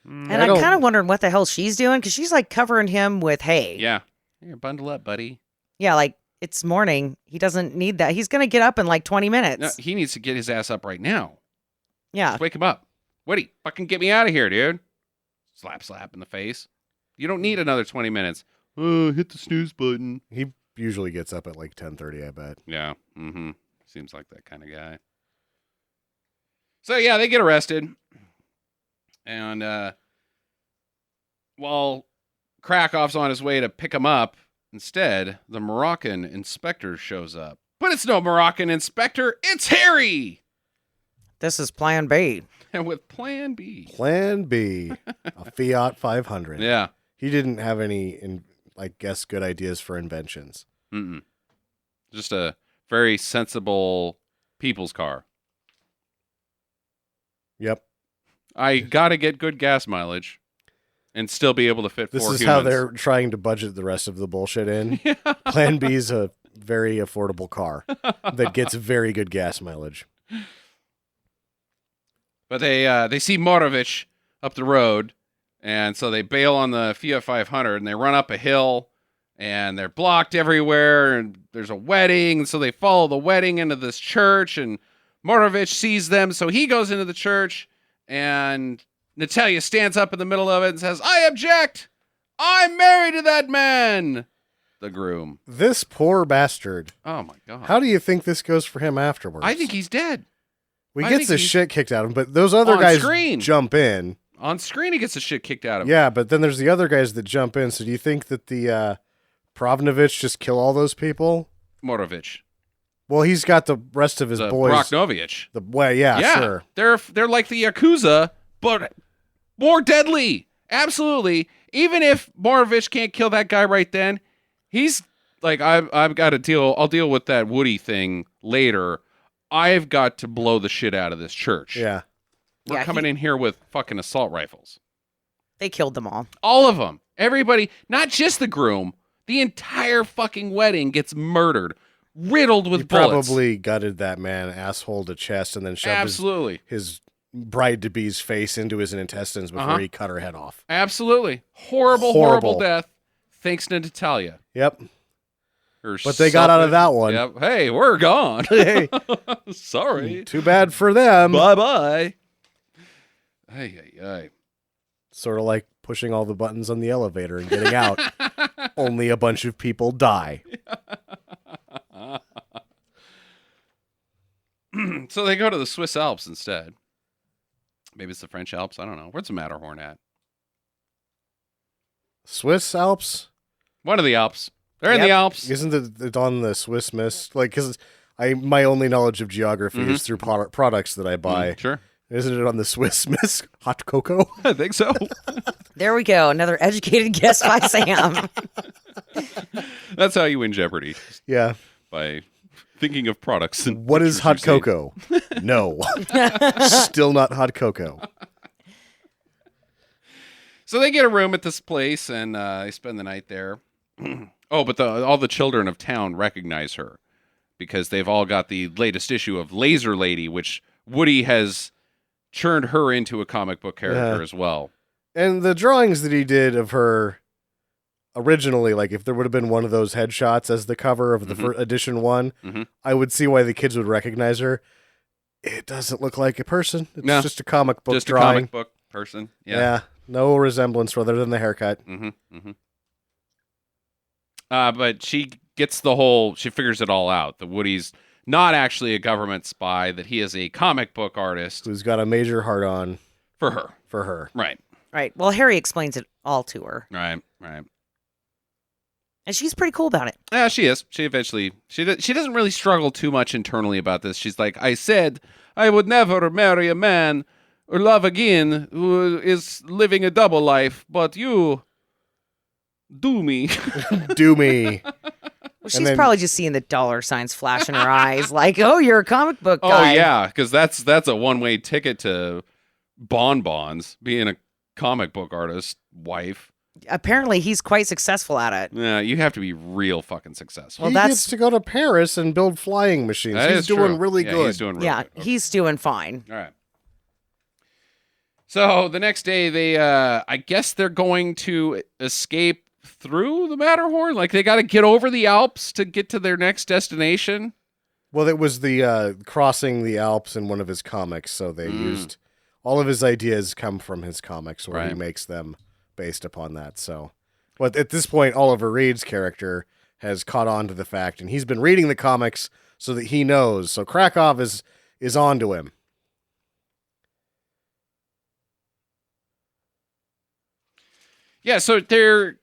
And I'm kind of wondering what the hell she's doing, because she's like covering him with hay. Yeah. Here, bundle up, buddy. Yeah, like it's morning. He doesn't need that. He's going to get up in like 20 minutes. No, he needs to get his ass up right now. Yeah. Just wake him up. Woody, fucking get me out of here, dude. Slap in the face. You don't need another 20 minutes. Oh, hit the snooze button. He usually gets up at like 10:30, I bet. Yeah. Seems like that kind of guy. So, yeah, they get arrested. And while Krakov's on his way to pick him up, instead, the Moroccan inspector shows up. But it's no Moroccan inspector. It's Harry. This is Plan B. And with Plan B. Plan B. A Fiat 500. Yeah. He didn't have any, I guess, good ideas for inventions. Just a very sensible people's car. Yep. I got to get good gas mileage and still be able to fit 4 humans. This is how they're trying to budget the rest of the bullshit in. Yeah. Plan B is a very affordable car that gets very good gas mileage. But they see Morovitch up the road, and so they bail on the Fiat 500, and they run up a hill, and they're blocked everywhere, and there's a wedding, and so they follow the wedding into this church, and Morovitch sees them, so he goes into the church, and Natalia stands up in the middle of it and says, I object! I'm married to that man! the groom. This poor bastard. Oh my god. How do you think this goes for him afterwards? I think he's dead. he I gets think the he's- shit kicked out of him, but those other On guys screen. jump in. On screen, he gets the shit kicked out of him. Yeah, but then there's the other guys that jump in. So do you think that the Morovitch just kill all those people? Morovitch. Well, he's got the rest of his The boys. Broknovich. Yeah, sure. They're like the Yakuza, but more deadly. Absolutely. Even if Morovitch can't kill that guy right then, he's like, I've got to deal. I'll deal with that Woody thing later. I've got to blow the shit out of this church. Yeah. We're Yeah, coming in here with fucking assault rifles. They killed them all. All of them. Everybody, not just the groom. The entire fucking wedding gets murdered, riddled with He bullets. probably gutted that man asshole to chest and then shoved Absolutely. his bride-to-be's face into his intestines before he cut her head off. Absolutely. Horrible Horrible. death. Thanks to Natalia. Yep. Or But they got out of that one. Yep. Hey, we're gone. Hey, Sorry. too bad for them. Bye-bye. Ay. Sort of like pushing all the buttons on the elevator and getting out. Only a bunch of people die. So they go to the Swiss Alps instead. Maybe it's the French Alps. I don't know. Where's the Matterhorn at? Swiss Alps? One of the Alps. They're in the Yep. Alps. Isn't it on the Swiss Miss? Like, because my only knowledge of geography is through products that I buy. Sure. Isn't it on the Swiss Miss hot cocoa? I think so. There we go. Another educated guess by Sam. That's how you win Jeopardy. Yeah. By thinking of products. And What is hot pictures you see. cocoa? No. Still not hot cocoa. So they get a room at this place and they spend the night there. Oh, but all the children of town recognize her because they've all got the latest issue of Laser Lady, which Woody has churned her into a comic book character as well. And the drawings that he did of her originally, like if there would have been one of those headshots as the cover of the first edition one, I would see why the kids would recognize her. It doesn't look like a person. It's No. just a comic book Just drawing. a comic book person. Yeah. No resemblance other than the haircut. But she gets she figures it all out. That Woody's not actually a government spy, that he is a comic book artist Who's got a major heart on for her. for her. Right. Right. Well, Harry explains it all to her. Right. And she's pretty cool about it. Yeah, she is. She eventually, she doesn't really struggle too much internally about this. She's like, I said I would never marry a man or love again who is living a double life, but you do me. Do me. Well, she's then- probably just seeing the dollar signs flash in her eyes, like, "Oh, you're a comic book Oh guy." yeah, because that's a one-way ticket to bonbons, being a comic book artist wife. Apparently, he's quite successful at it. Yeah, you have to be real fucking successful. Well, He that's- gets to go to Paris and build flying machines. That He's is doing true. really Yeah, good. He's doing really Yeah, good. Okay. he's doing fine. All right. So the next day, they, I guess they're going to escape through the Matterhorn. Like they got to get over the Alps to get to their next destination. Well, it was the crossing the Alps in one of his comics, so they used all of his ideas come from his comics, where he Right. makes them based upon that. So, but at this point, Oliver Reed's character has caught on to the fact, and he's been reading the comics so that he knows. So Krakov is on to him. Yeah, so they're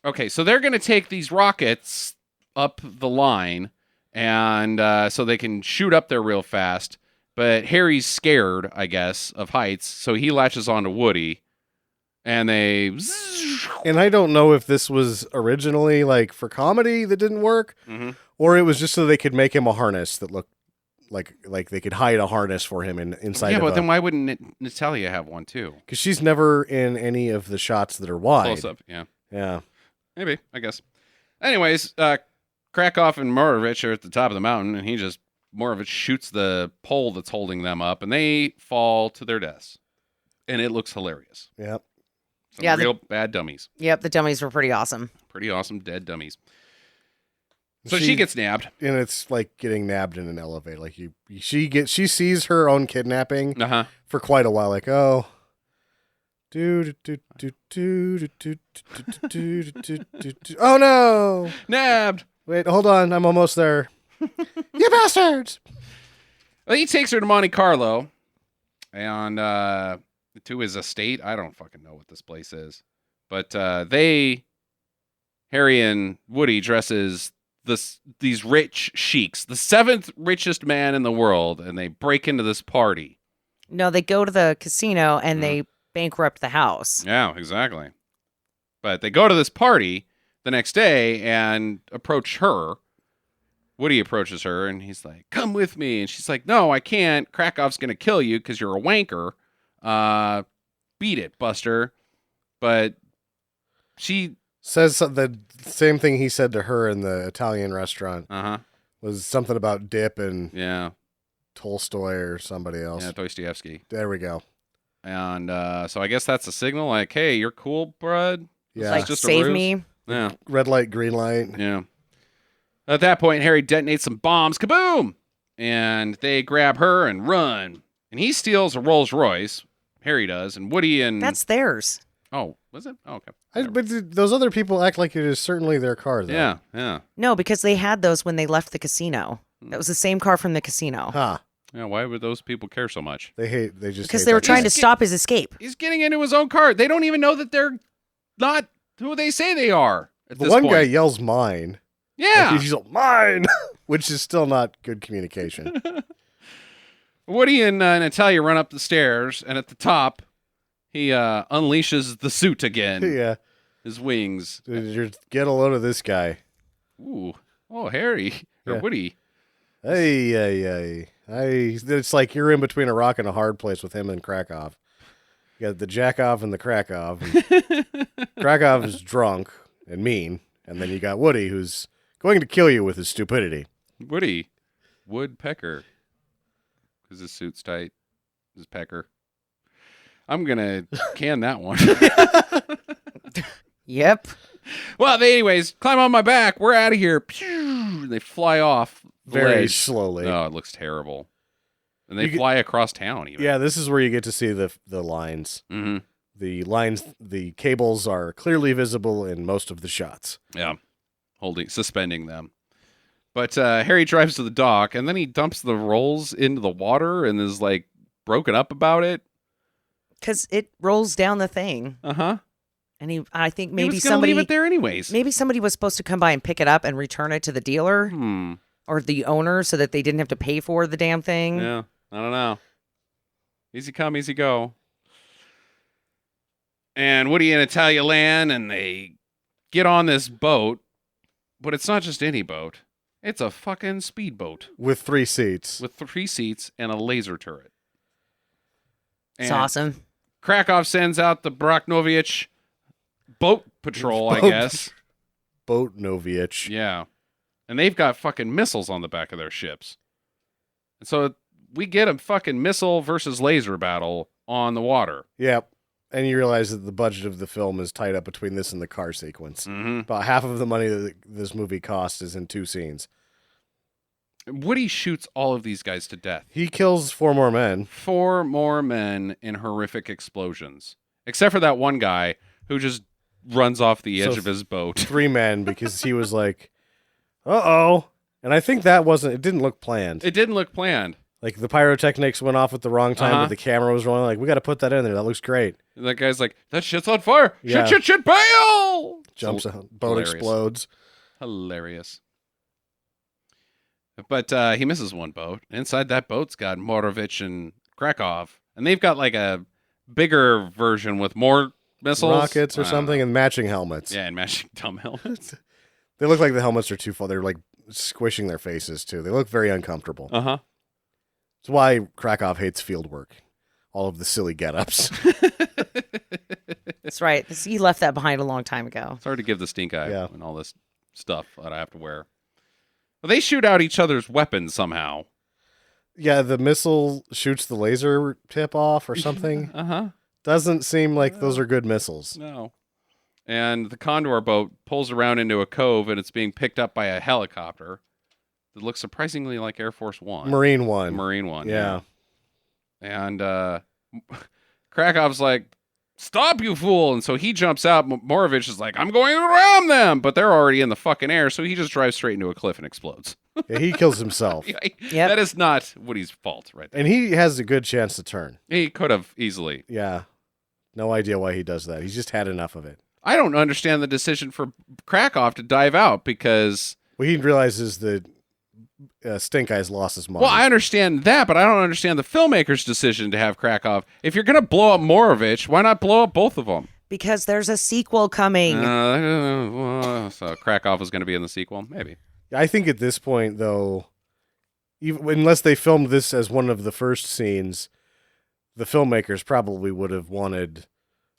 going to take these rockets up the line, and so they can shoot up there real fast. But Harry's scared, I guess, of heights, so he latches onto Woody, and they. And I don't know if this was originally like for comedy that didn't work, or it was just so they could make him a harness that looked like they could hide a harness for him inside. Yeah, of but then why wouldn't Natalia have one too? because she's never in any of the shots that are wide. Close up, yeah. Yeah. Maybe, I guess. Anyways, Krakov and Morovitch are at the top of the mountain, and Morovitch shoots the pole that's holding them up, and they fall to their deaths. And it looks hilarious. Yep. Some Yeah, real bad dummies. Yep, the dummies were pretty awesome. Pretty awesome dead dummies. So she gets nabbed. And it's like getting nabbed in an elevator. Like she sees her own kidnapping Uh-huh. for quite a while. Like, oh, Oh no! Nabbed. Wait, hold on. I'm almost there. You bastards! Well, he takes her to Monte Carlo and to his estate. I don't fucking know what this place is. But Harry and Woody dresses these rich sheiks, the 7th richest man in the world, and they break into this party. No, they go to the casino and they bankrupt the house. Yeah, exactly. But they go to this party the next day and approach her. Woody approaches her and he's like, "Come with me." And she's like, "No, I can't. Krakov's going to kill you because you're a wanker. Beat it, Buster." But she says the same thing he said to her in the Italian restaurant. Was something about dip and Tolstoy or somebody else. Yeah, Dostoevsky. There we go. And so I guess that's a signal like, hey, you're cool, bud. Yeah. Like, just a save ruse. me. Yeah. Red light, green light. Yeah. At that point, Harry detonates some bombs. Kaboom! And they grab her and run. And he steals a Rolls Royce. Harry does. And Woody and... That's theirs. Oh, was it? Oh, okay. But those other people act like it is certainly their car, though. Yeah, yeah. No, because they had those when they left the casino. That was the same car from the casino. Huh. Yeah, why would those people care so much? They just Because hate they were that trying guy. to stop his escape. He's getting into his own car. They don't even know that they're not who they say they are at The this one point. guy yells mine. Yeah. Like he's like, mine, which is still not good communication. Woody and Natalia run up the stairs, and at the top, he unleashes the suit again. Yeah. His wings. Get a load of this guy. Ooh. Oh, Harry. Or Yeah. Woody. Hey. It's like you're in between a rock and a hard place with him and Krakov. You got the Jackov and the Krakov. And Krakov is drunk and mean. And then you got Woody, who's going to kill you with his stupidity. Woody. Woodpecker. Because his suit's tight. His pecker. I'm going to can that one. Yep. Well, they anyways climb on my back. We're out of here. Pew! They fly off the Very ledge. slowly. Oh, it looks terrible. And they You fly across town even. Yeah, this is where you get to see the lines. Mm-hmm. The lines, the cables are clearly visible in most of the shots. Yeah. Suspending them. But Harry drives to the dock, and then he dumps the rolls into the water and is, like, broken up about it. Because it rolls down the thing. Uh-huh. And I think He maybe was gonna somebody leave it there anyways. maybe somebody was supposed to come by and pick it up and return it to the dealer or the owner so that they didn't have to pay for the damn thing. Yeah. I don't know. Easy come, easy go. And Woody and Natalia land, and they get on this boat. But it's not just any boat. It's a fucking speedboat. With 3 seats. With 3 seats and a laser turret. It's And awesome. Krakov sends out the Morovitch boat patrol, I guess. Boat Novich. Yeah. And they've got fucking missiles on the back of their ships. And so we get a fucking missile versus laser battle on the water. Yep. And you realize that the budget of the film is tied up between this and the car sequence. Mm-hmm. About half of the money that this movie cost is in 2 scenes. Woody shoots all of these guys to death. He kills 4 more men. 4 more men in horrific explosions. Except for that one guy who just runs off the edge of his boat. 3 men because he was like, uh-oh. And I think it didn't look planned. It didn't look planned. Like the pyrotechnics went off at the wrong time, but the camera was rolling. Like, we got to put that in there. That looks great. And that guy's like, that shit's on fire. Yeah. Shit, bail! Jumps out. Boat hilarious. explodes. Hilarious. But he misses one boat. Inside that boat's got Morovitch and Krakov. And they've got like a bigger version with more missiles. Rockets or something and matching helmets. Yeah, and matching dumb helmets. They look like the helmets are too full. They're like squishing their faces too. They look very uncomfortable. Uh-huh. That's why Krakov hates field work. All of the silly get-ups. That's right. He left that behind a long time ago. It's hard to give the stink eye Yeah. and all this stuff that I have to wear. Well, they shoot out each other's weapons somehow. Yeah, the missile shoots the laser tip off or something. Uh-huh. Doesn't seem like those are good missiles. No. And the Condor boat pulls around into a cove, and it's being picked up by a helicopter that looks surprisingly like Air Force One. Marine One. Marine One. Yeah. And Krakov's like, stop, you fool. And so he jumps out. Morovitch is like, I'm going around them. But they're already in the fucking air. So he just drives straight into a cliff and explodes. Yeah, he kills himself. Yep. That is not Woody's fault right there. And he has a good chance to turn. He could have easily. Yeah. No idea why he does that. He's just had enough of it. I don't understand the decision for Krakov to dive out because... Well, he realizes that Stink Eye's lost his mind. Well, I understand that, but I don't understand the filmmaker's decision to have Krakov. If you're going to blow up Morovitch, why not blow up both of them? Because there's a sequel coming. So Krakov is going to be in the sequel? Maybe. I think at this point, though, even unless they filmed this as one of the first scenes, the filmmakers probably would have wanted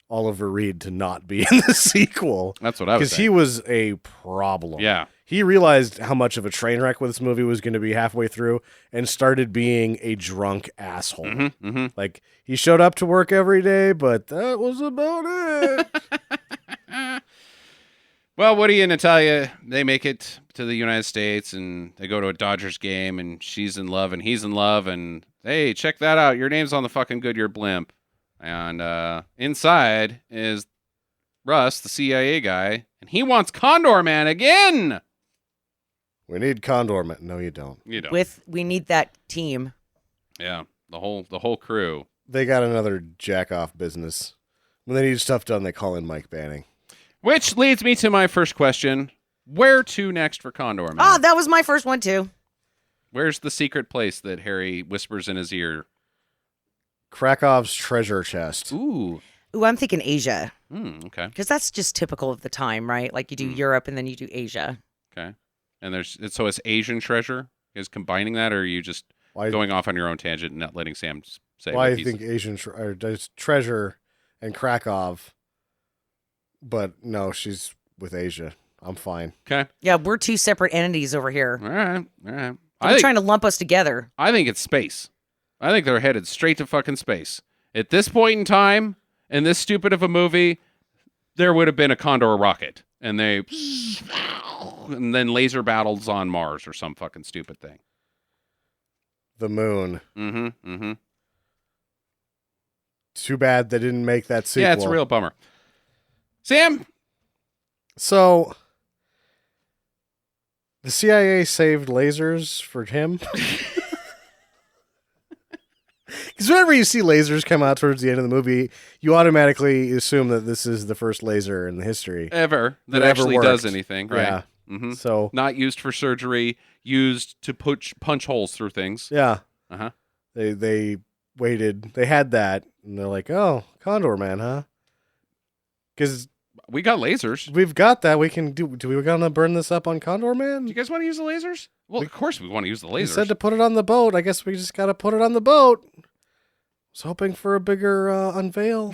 Oliver Reed to not be in the sequel. That's what I was Because saying. he was a problem. Yeah. He realized how much of a train wreck this movie was going to be halfway through and started being a drunk asshole. Mm-hmm. Like, he showed up to work every day, but that was about it. Well, Woody and Natalia, they make it to the United States, and they go to a Dodgers game, and she's in love, and he's in love, and, hey, check that out. Your name's on the fucking Goodyear blimp. And inside is Russ, the CIA guy, and he wants Condorman again. We need Condorman. No, you don't. You know, We need that team. yeah, the whole crew. They got another jack-off business. When they need stuff done, they call in Mike Banning. Which leads me to my first question: where to next for Condorman? Oh, that was my first one too. Where's the secret place that Harry whispers in his ear? Krakov's treasure chest. Ooh, Ooh, I'm thinking Asia. okay, Because that's just typical of the time, right? Like you do Europe and then you do Asia. okay. And so it's Asian treasure. Is combining that, or are you just Why, going off on your own tangent and not letting Sam say? why what I he's- think Asian there's treasure and Krakov, but no, she's with Asia. I'm fine. Okay, Yeah, we're two separate entities over here. all right. They're I think, trying to lump us together. I think it's space. I think they're headed straight to fucking space. At this point in time, in this stupid of a movie, there would have been a Condor rocket, and then laser battles on Mars or some fucking stupid thing. The moon. Mm-hmm. Too bad they didn't make that sequel. Yeah, it's a real bummer. Sam, So, the CIA saved lasers for him? Because whenever you see lasers come out towards the end of the movie, you automatically assume that this is the first laser in the history. ever that That ever actually does worked. anything, right? Yeah. Mm-hmm. So, Not used for surgery, used to punch holes through things. yeah. Uh-huh. They waited. They had that, and they're like, oh, Condor Man, huh? Because We got lasers. we've got that. We can do we gonna burn this up on Condor Do Man? you guys want to use the lasers? Well, of course we want to use the He lasers. said to put it on the boat. I guess we just got to put it on the boat. I was hoping for a bigger unveil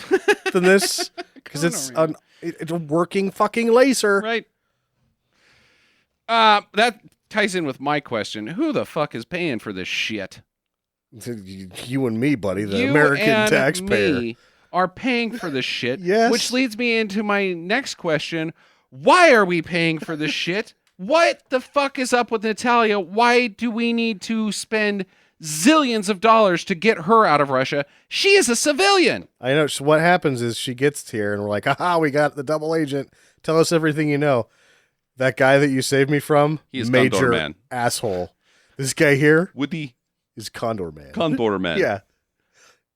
than this because it's a working fucking laser. Right. That ties in with my question. Who the fuck is paying for this shit? You and me, buddy, the You American and taxpayer. me are paying for this shit. Yes. Which leads me into my next question. Why are we paying for this shit? What the fuck is up with Natalia? Why do we need to spend zillions of dollars to get her out of Russia? She is a civilian. I know. So what happens is she gets here, and we're like, "Aha, we got the double agent. Tell us everything you know." That guy that you saved me from, He is major Condorman. asshole. This guy here Woody is Condor Man. Condorman. Yeah.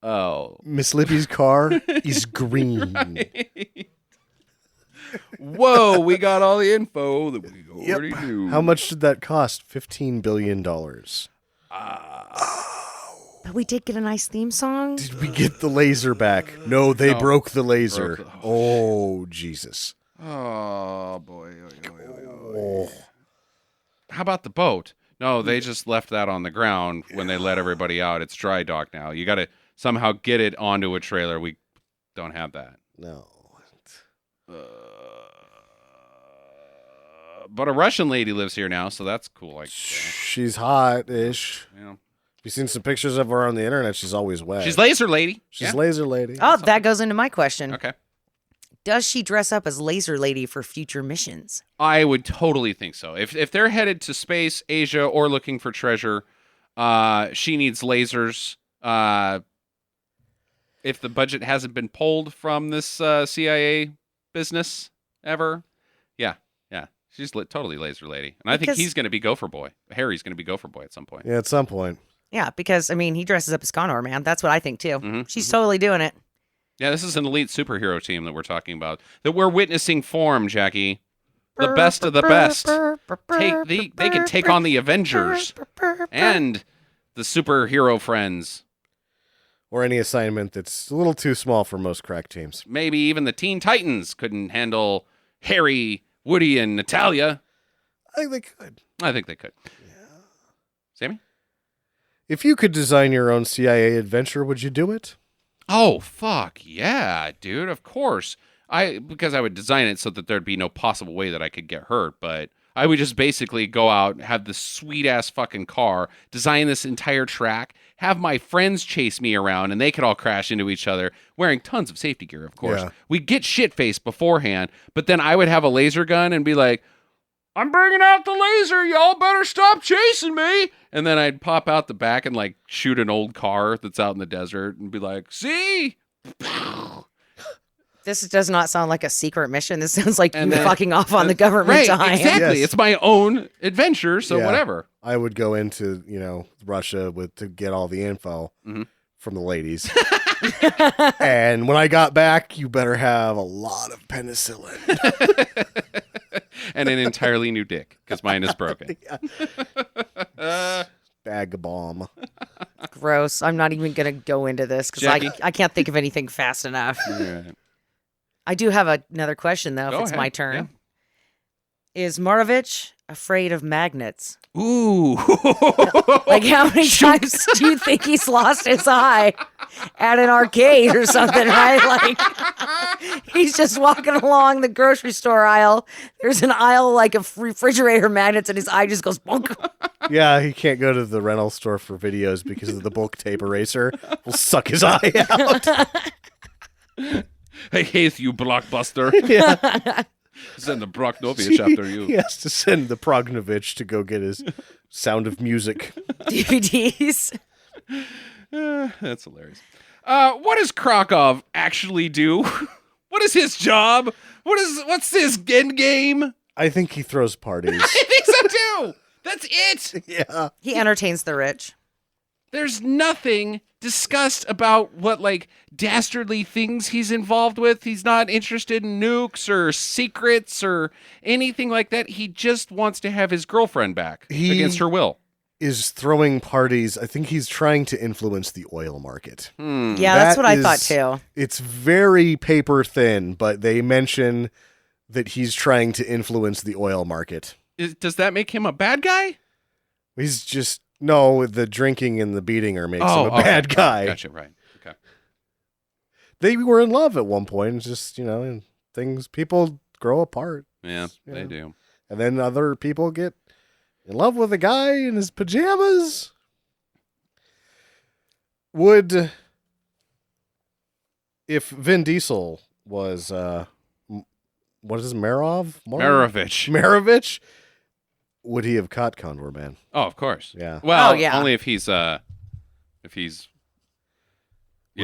Oh. Miss Lippy's car is green. Whoa, we got all the info that we already knew. How much did that cost? $15 billion. But we did get a nice theme song. Did we get the laser back? No, they No. broke the laser. Broke the- Oh, Jesus. Oh, boy. Oh. How about the boat? No, they just left that on the ground when they let everybody out. It's dry dock now. You got to somehow get it onto a trailer. We don't have that. No. But a Russian lady lives here now, so that's cool. Like, She's hot-ish. you know. You've seen some pictures of her on the internet. She's always wet. She's laser lady. She's Yeah. laser lady. Oh, that goes into my question. Okay. Does she dress up as Laser Lady for future missions? I would totally think so. If they're headed to space, Asia, or looking for treasure, she needs lasers. if the budget hasn't been pulled from this CIA business ever. Yeah. She's totally laser lady. And I think Because- he's going to be Gopher Boy. Harry's going to be Gopher Boy at some point. Yeah, at some point. Yeah, because, I mean, he dresses up as Condorman. That's what I think, too. Mhm, She's totally doing it. Yeah, this is an elite superhero team that we're talking about. That we're witnessing form, Jackie. The best of the best. They can take on the Avengers and the superhero friends. Or any assignment that's a little too small for most crack teams. Maybe even the Teen Titans couldn't handle Harry, Woody, and Natalia. I think they could. I think they could. Yeah. Sammy? If you could design your own CIA adventure, would you do it? Oh, fuck. Yeah, dude. Of course. Because I would design it so that there'd be no possible way that I could get hurt, but I would just basically go out, have this sweet-ass fucking car, design this entire track, have my friends chase me around, and they could all crash into each other, wearing tons of safety gear, of course. Yeah. We'd get shit-faced beforehand, but then I would have a laser gun and be like, I'm bringing out the laser, y'all better stop chasing me! And then I'd pop out the back and, like, shoot an old car that's out in the desert and be like, see? This does not sound like a secret mission. This sounds like And you then- fucking off on the government Right, time. exactly. Yes. It's my own adventure, so Yeah. whatever. I would go into, Russia to get all the info Mhm. from the ladies. And when I got back, you better have a lot of penicillin. And an entirely new dick, because mine is broken. Bag of bomb. Gross. I'm not even going to go into this because Jackie? I can't think of anything fast enough. Alright. I do have another question, though, if Go it's ahead. my turn. Is Morovitch afraid of magnets? Ooh. Like, how many times do you think he's lost his eye at an arcade or something, right? Like, he's just walking along the grocery store aisle. There's an aisle like of refrigerator magnets, and his eye just goes bonk. Yeah, he can't go to the rental store for videos because of the bulk tape eraser. Will suck his eye out. I hate you, Blockbuster. Yeah. Send the Broknovich after He you. has to send the Prognovich to go get his Sound of Music. DVDs. That's hilarious. What does Krakov actually do? What is his job? What's his end game? I think he throws parties. I think so too. That's it. Yeah. He entertains the rich. There's nothing discussed about what, like, dastardly things he's involved with. He's not interested in nukes or secrets or anything like that. He just wants to have his girlfriend back against her will. Is throwing parties. I think he's trying to influence the oil market. Yeah, that's That what I thought, is- too. It's very paper thin, but they mention that he's trying to influence the oil market. Does that make him a bad guy? He's just no, the drinking and the beating her makes him a bad guy. Gotcha, right. Okay. They were in love at one point. It's just, people grow apart. Yeah, Yeah. they do. And then other people get in love with a guy in his pajamas. If Vin Diesel was, what is it, Morovitch. Morovitch, would he have caught Condorman? Oh, of course. Yeah. Well, Oh, yeah. only if he's yeah, With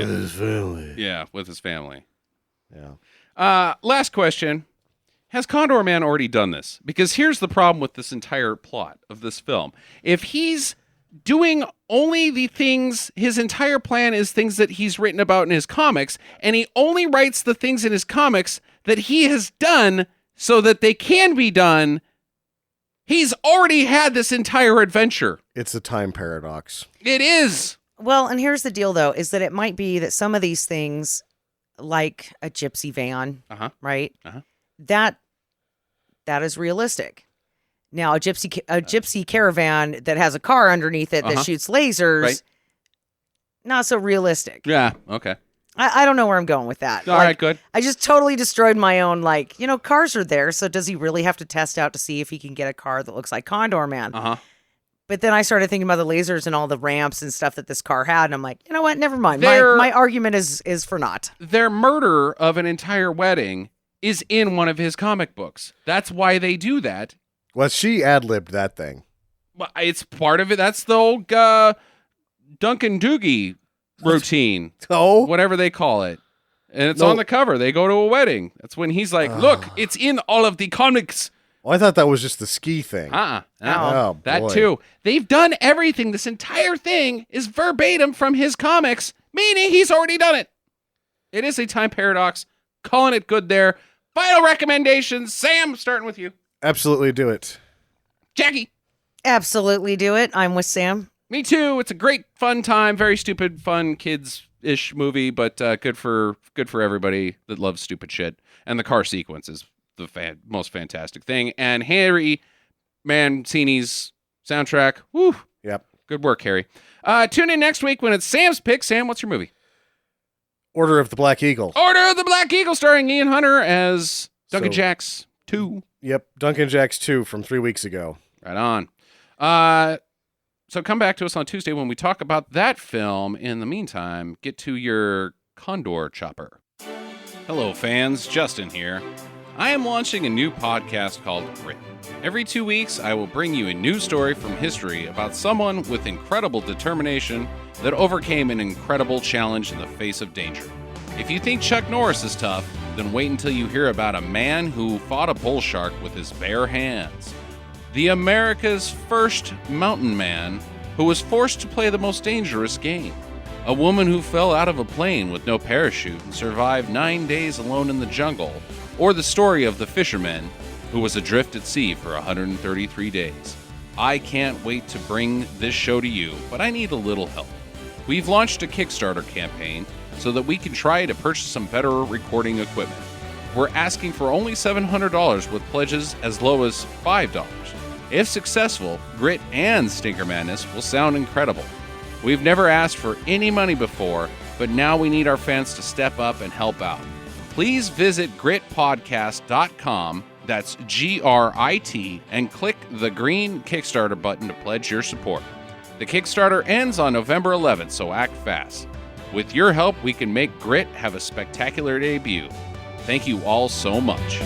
his family. yeah, with his family. Yeah. Last question. Has Condorman already done this? Because here's the problem with this entire plot of this film. If he's doing only the things, his entire plan is things that he's written about in his comics, and he only writes the things in his comics that he has done so that they can be done, he's already had this entire adventure. It's a time paradox. It is. Well, and here's the deal, though, is that it might be that some of these things, like a gypsy van, Uh-huh. right? Uh-huh. That is realistic. Now, a gypsy caravan that has a car underneath it Uh-huh. that shoots lasers, Right. not so realistic. Yeah, okay. I don't know where I'm going with that. All right, good. I just totally destroyed my own, cars are there, so does he really have to test out to see if he can get a car that looks like Condorman? Uh-huh. But then I started thinking about the lasers and all the ramps and stuff that this car had, and I'm like, you know what? Never mind. My argument is for naught. Their murder of an entire wedding is in one of his comic books. That's why they do that. Well, she ad-libbed that thing. Well, it's part of it. That's the old Duncan Doogie routine, Oh, whatever they call it. And it's No. on the cover. They go to a wedding. That's when he's like, look, it's in all of the comics. well, I thought that was just the ski thing. Uh-uh. Oh, That boy. too. They've done everything. This entire thing is verbatim from his comics, meaning he's already done it. It is a time paradox. Calling it good there. Final recommendations. Sam, starting with you. Absolutely do it. Jackie. Absolutely do it. I'm with Sam. Me too. It's a great, fun time. Very stupid, fun, kids-ish movie, but good for everybody that loves stupid shit. And the car sequence is the most fantastic thing. And Harry Mancini's soundtrack. Woo. Yep. Good work, Harry. Tune in next week when it's Sam's pick. Sam, what's your movie? Order of the Black Eagle. Order of the Black Eagle, starring Ian Hunter as Duncan So- Jacks 2. Yep. Duncan Jacks 2 from 3 weeks ago. Right on. So come back to us on Tuesday when we talk about that film. In the meantime, get to your Condor chopper. Hello, fans. Justin here. I am launching a new podcast called Grit. Every 2 weeks, I will bring you a new story from history about someone with incredible determination that overcame an incredible challenge in the face of danger. If you think Chuck Norris is tough, then wait until you hear about a man who fought a bull shark with his bare hands. The America's first mountain man who was forced to play the most dangerous game. A woman who fell out of a plane with no parachute and survived 9 days alone in the jungle. Or the story of the fisherman who was adrift at sea for 133 days. I can't wait to bring this show to you, but I need a little help. We've launched a Kickstarter campaign so that we can try to purchase some better recording equipment. We're asking for only $700 with pledges as low as $5. If successful, Grit and Stinker Madness will sound incredible. We've never asked for any money before, but now we need our fans to step up and help out. Please visit gritpodcast.com, that's GRIT, and click the green Kickstarter button to pledge your support. The Kickstarter ends on November 11th, so act fast. With your help, we can make Grit have a spectacular debut. Thank you all so much.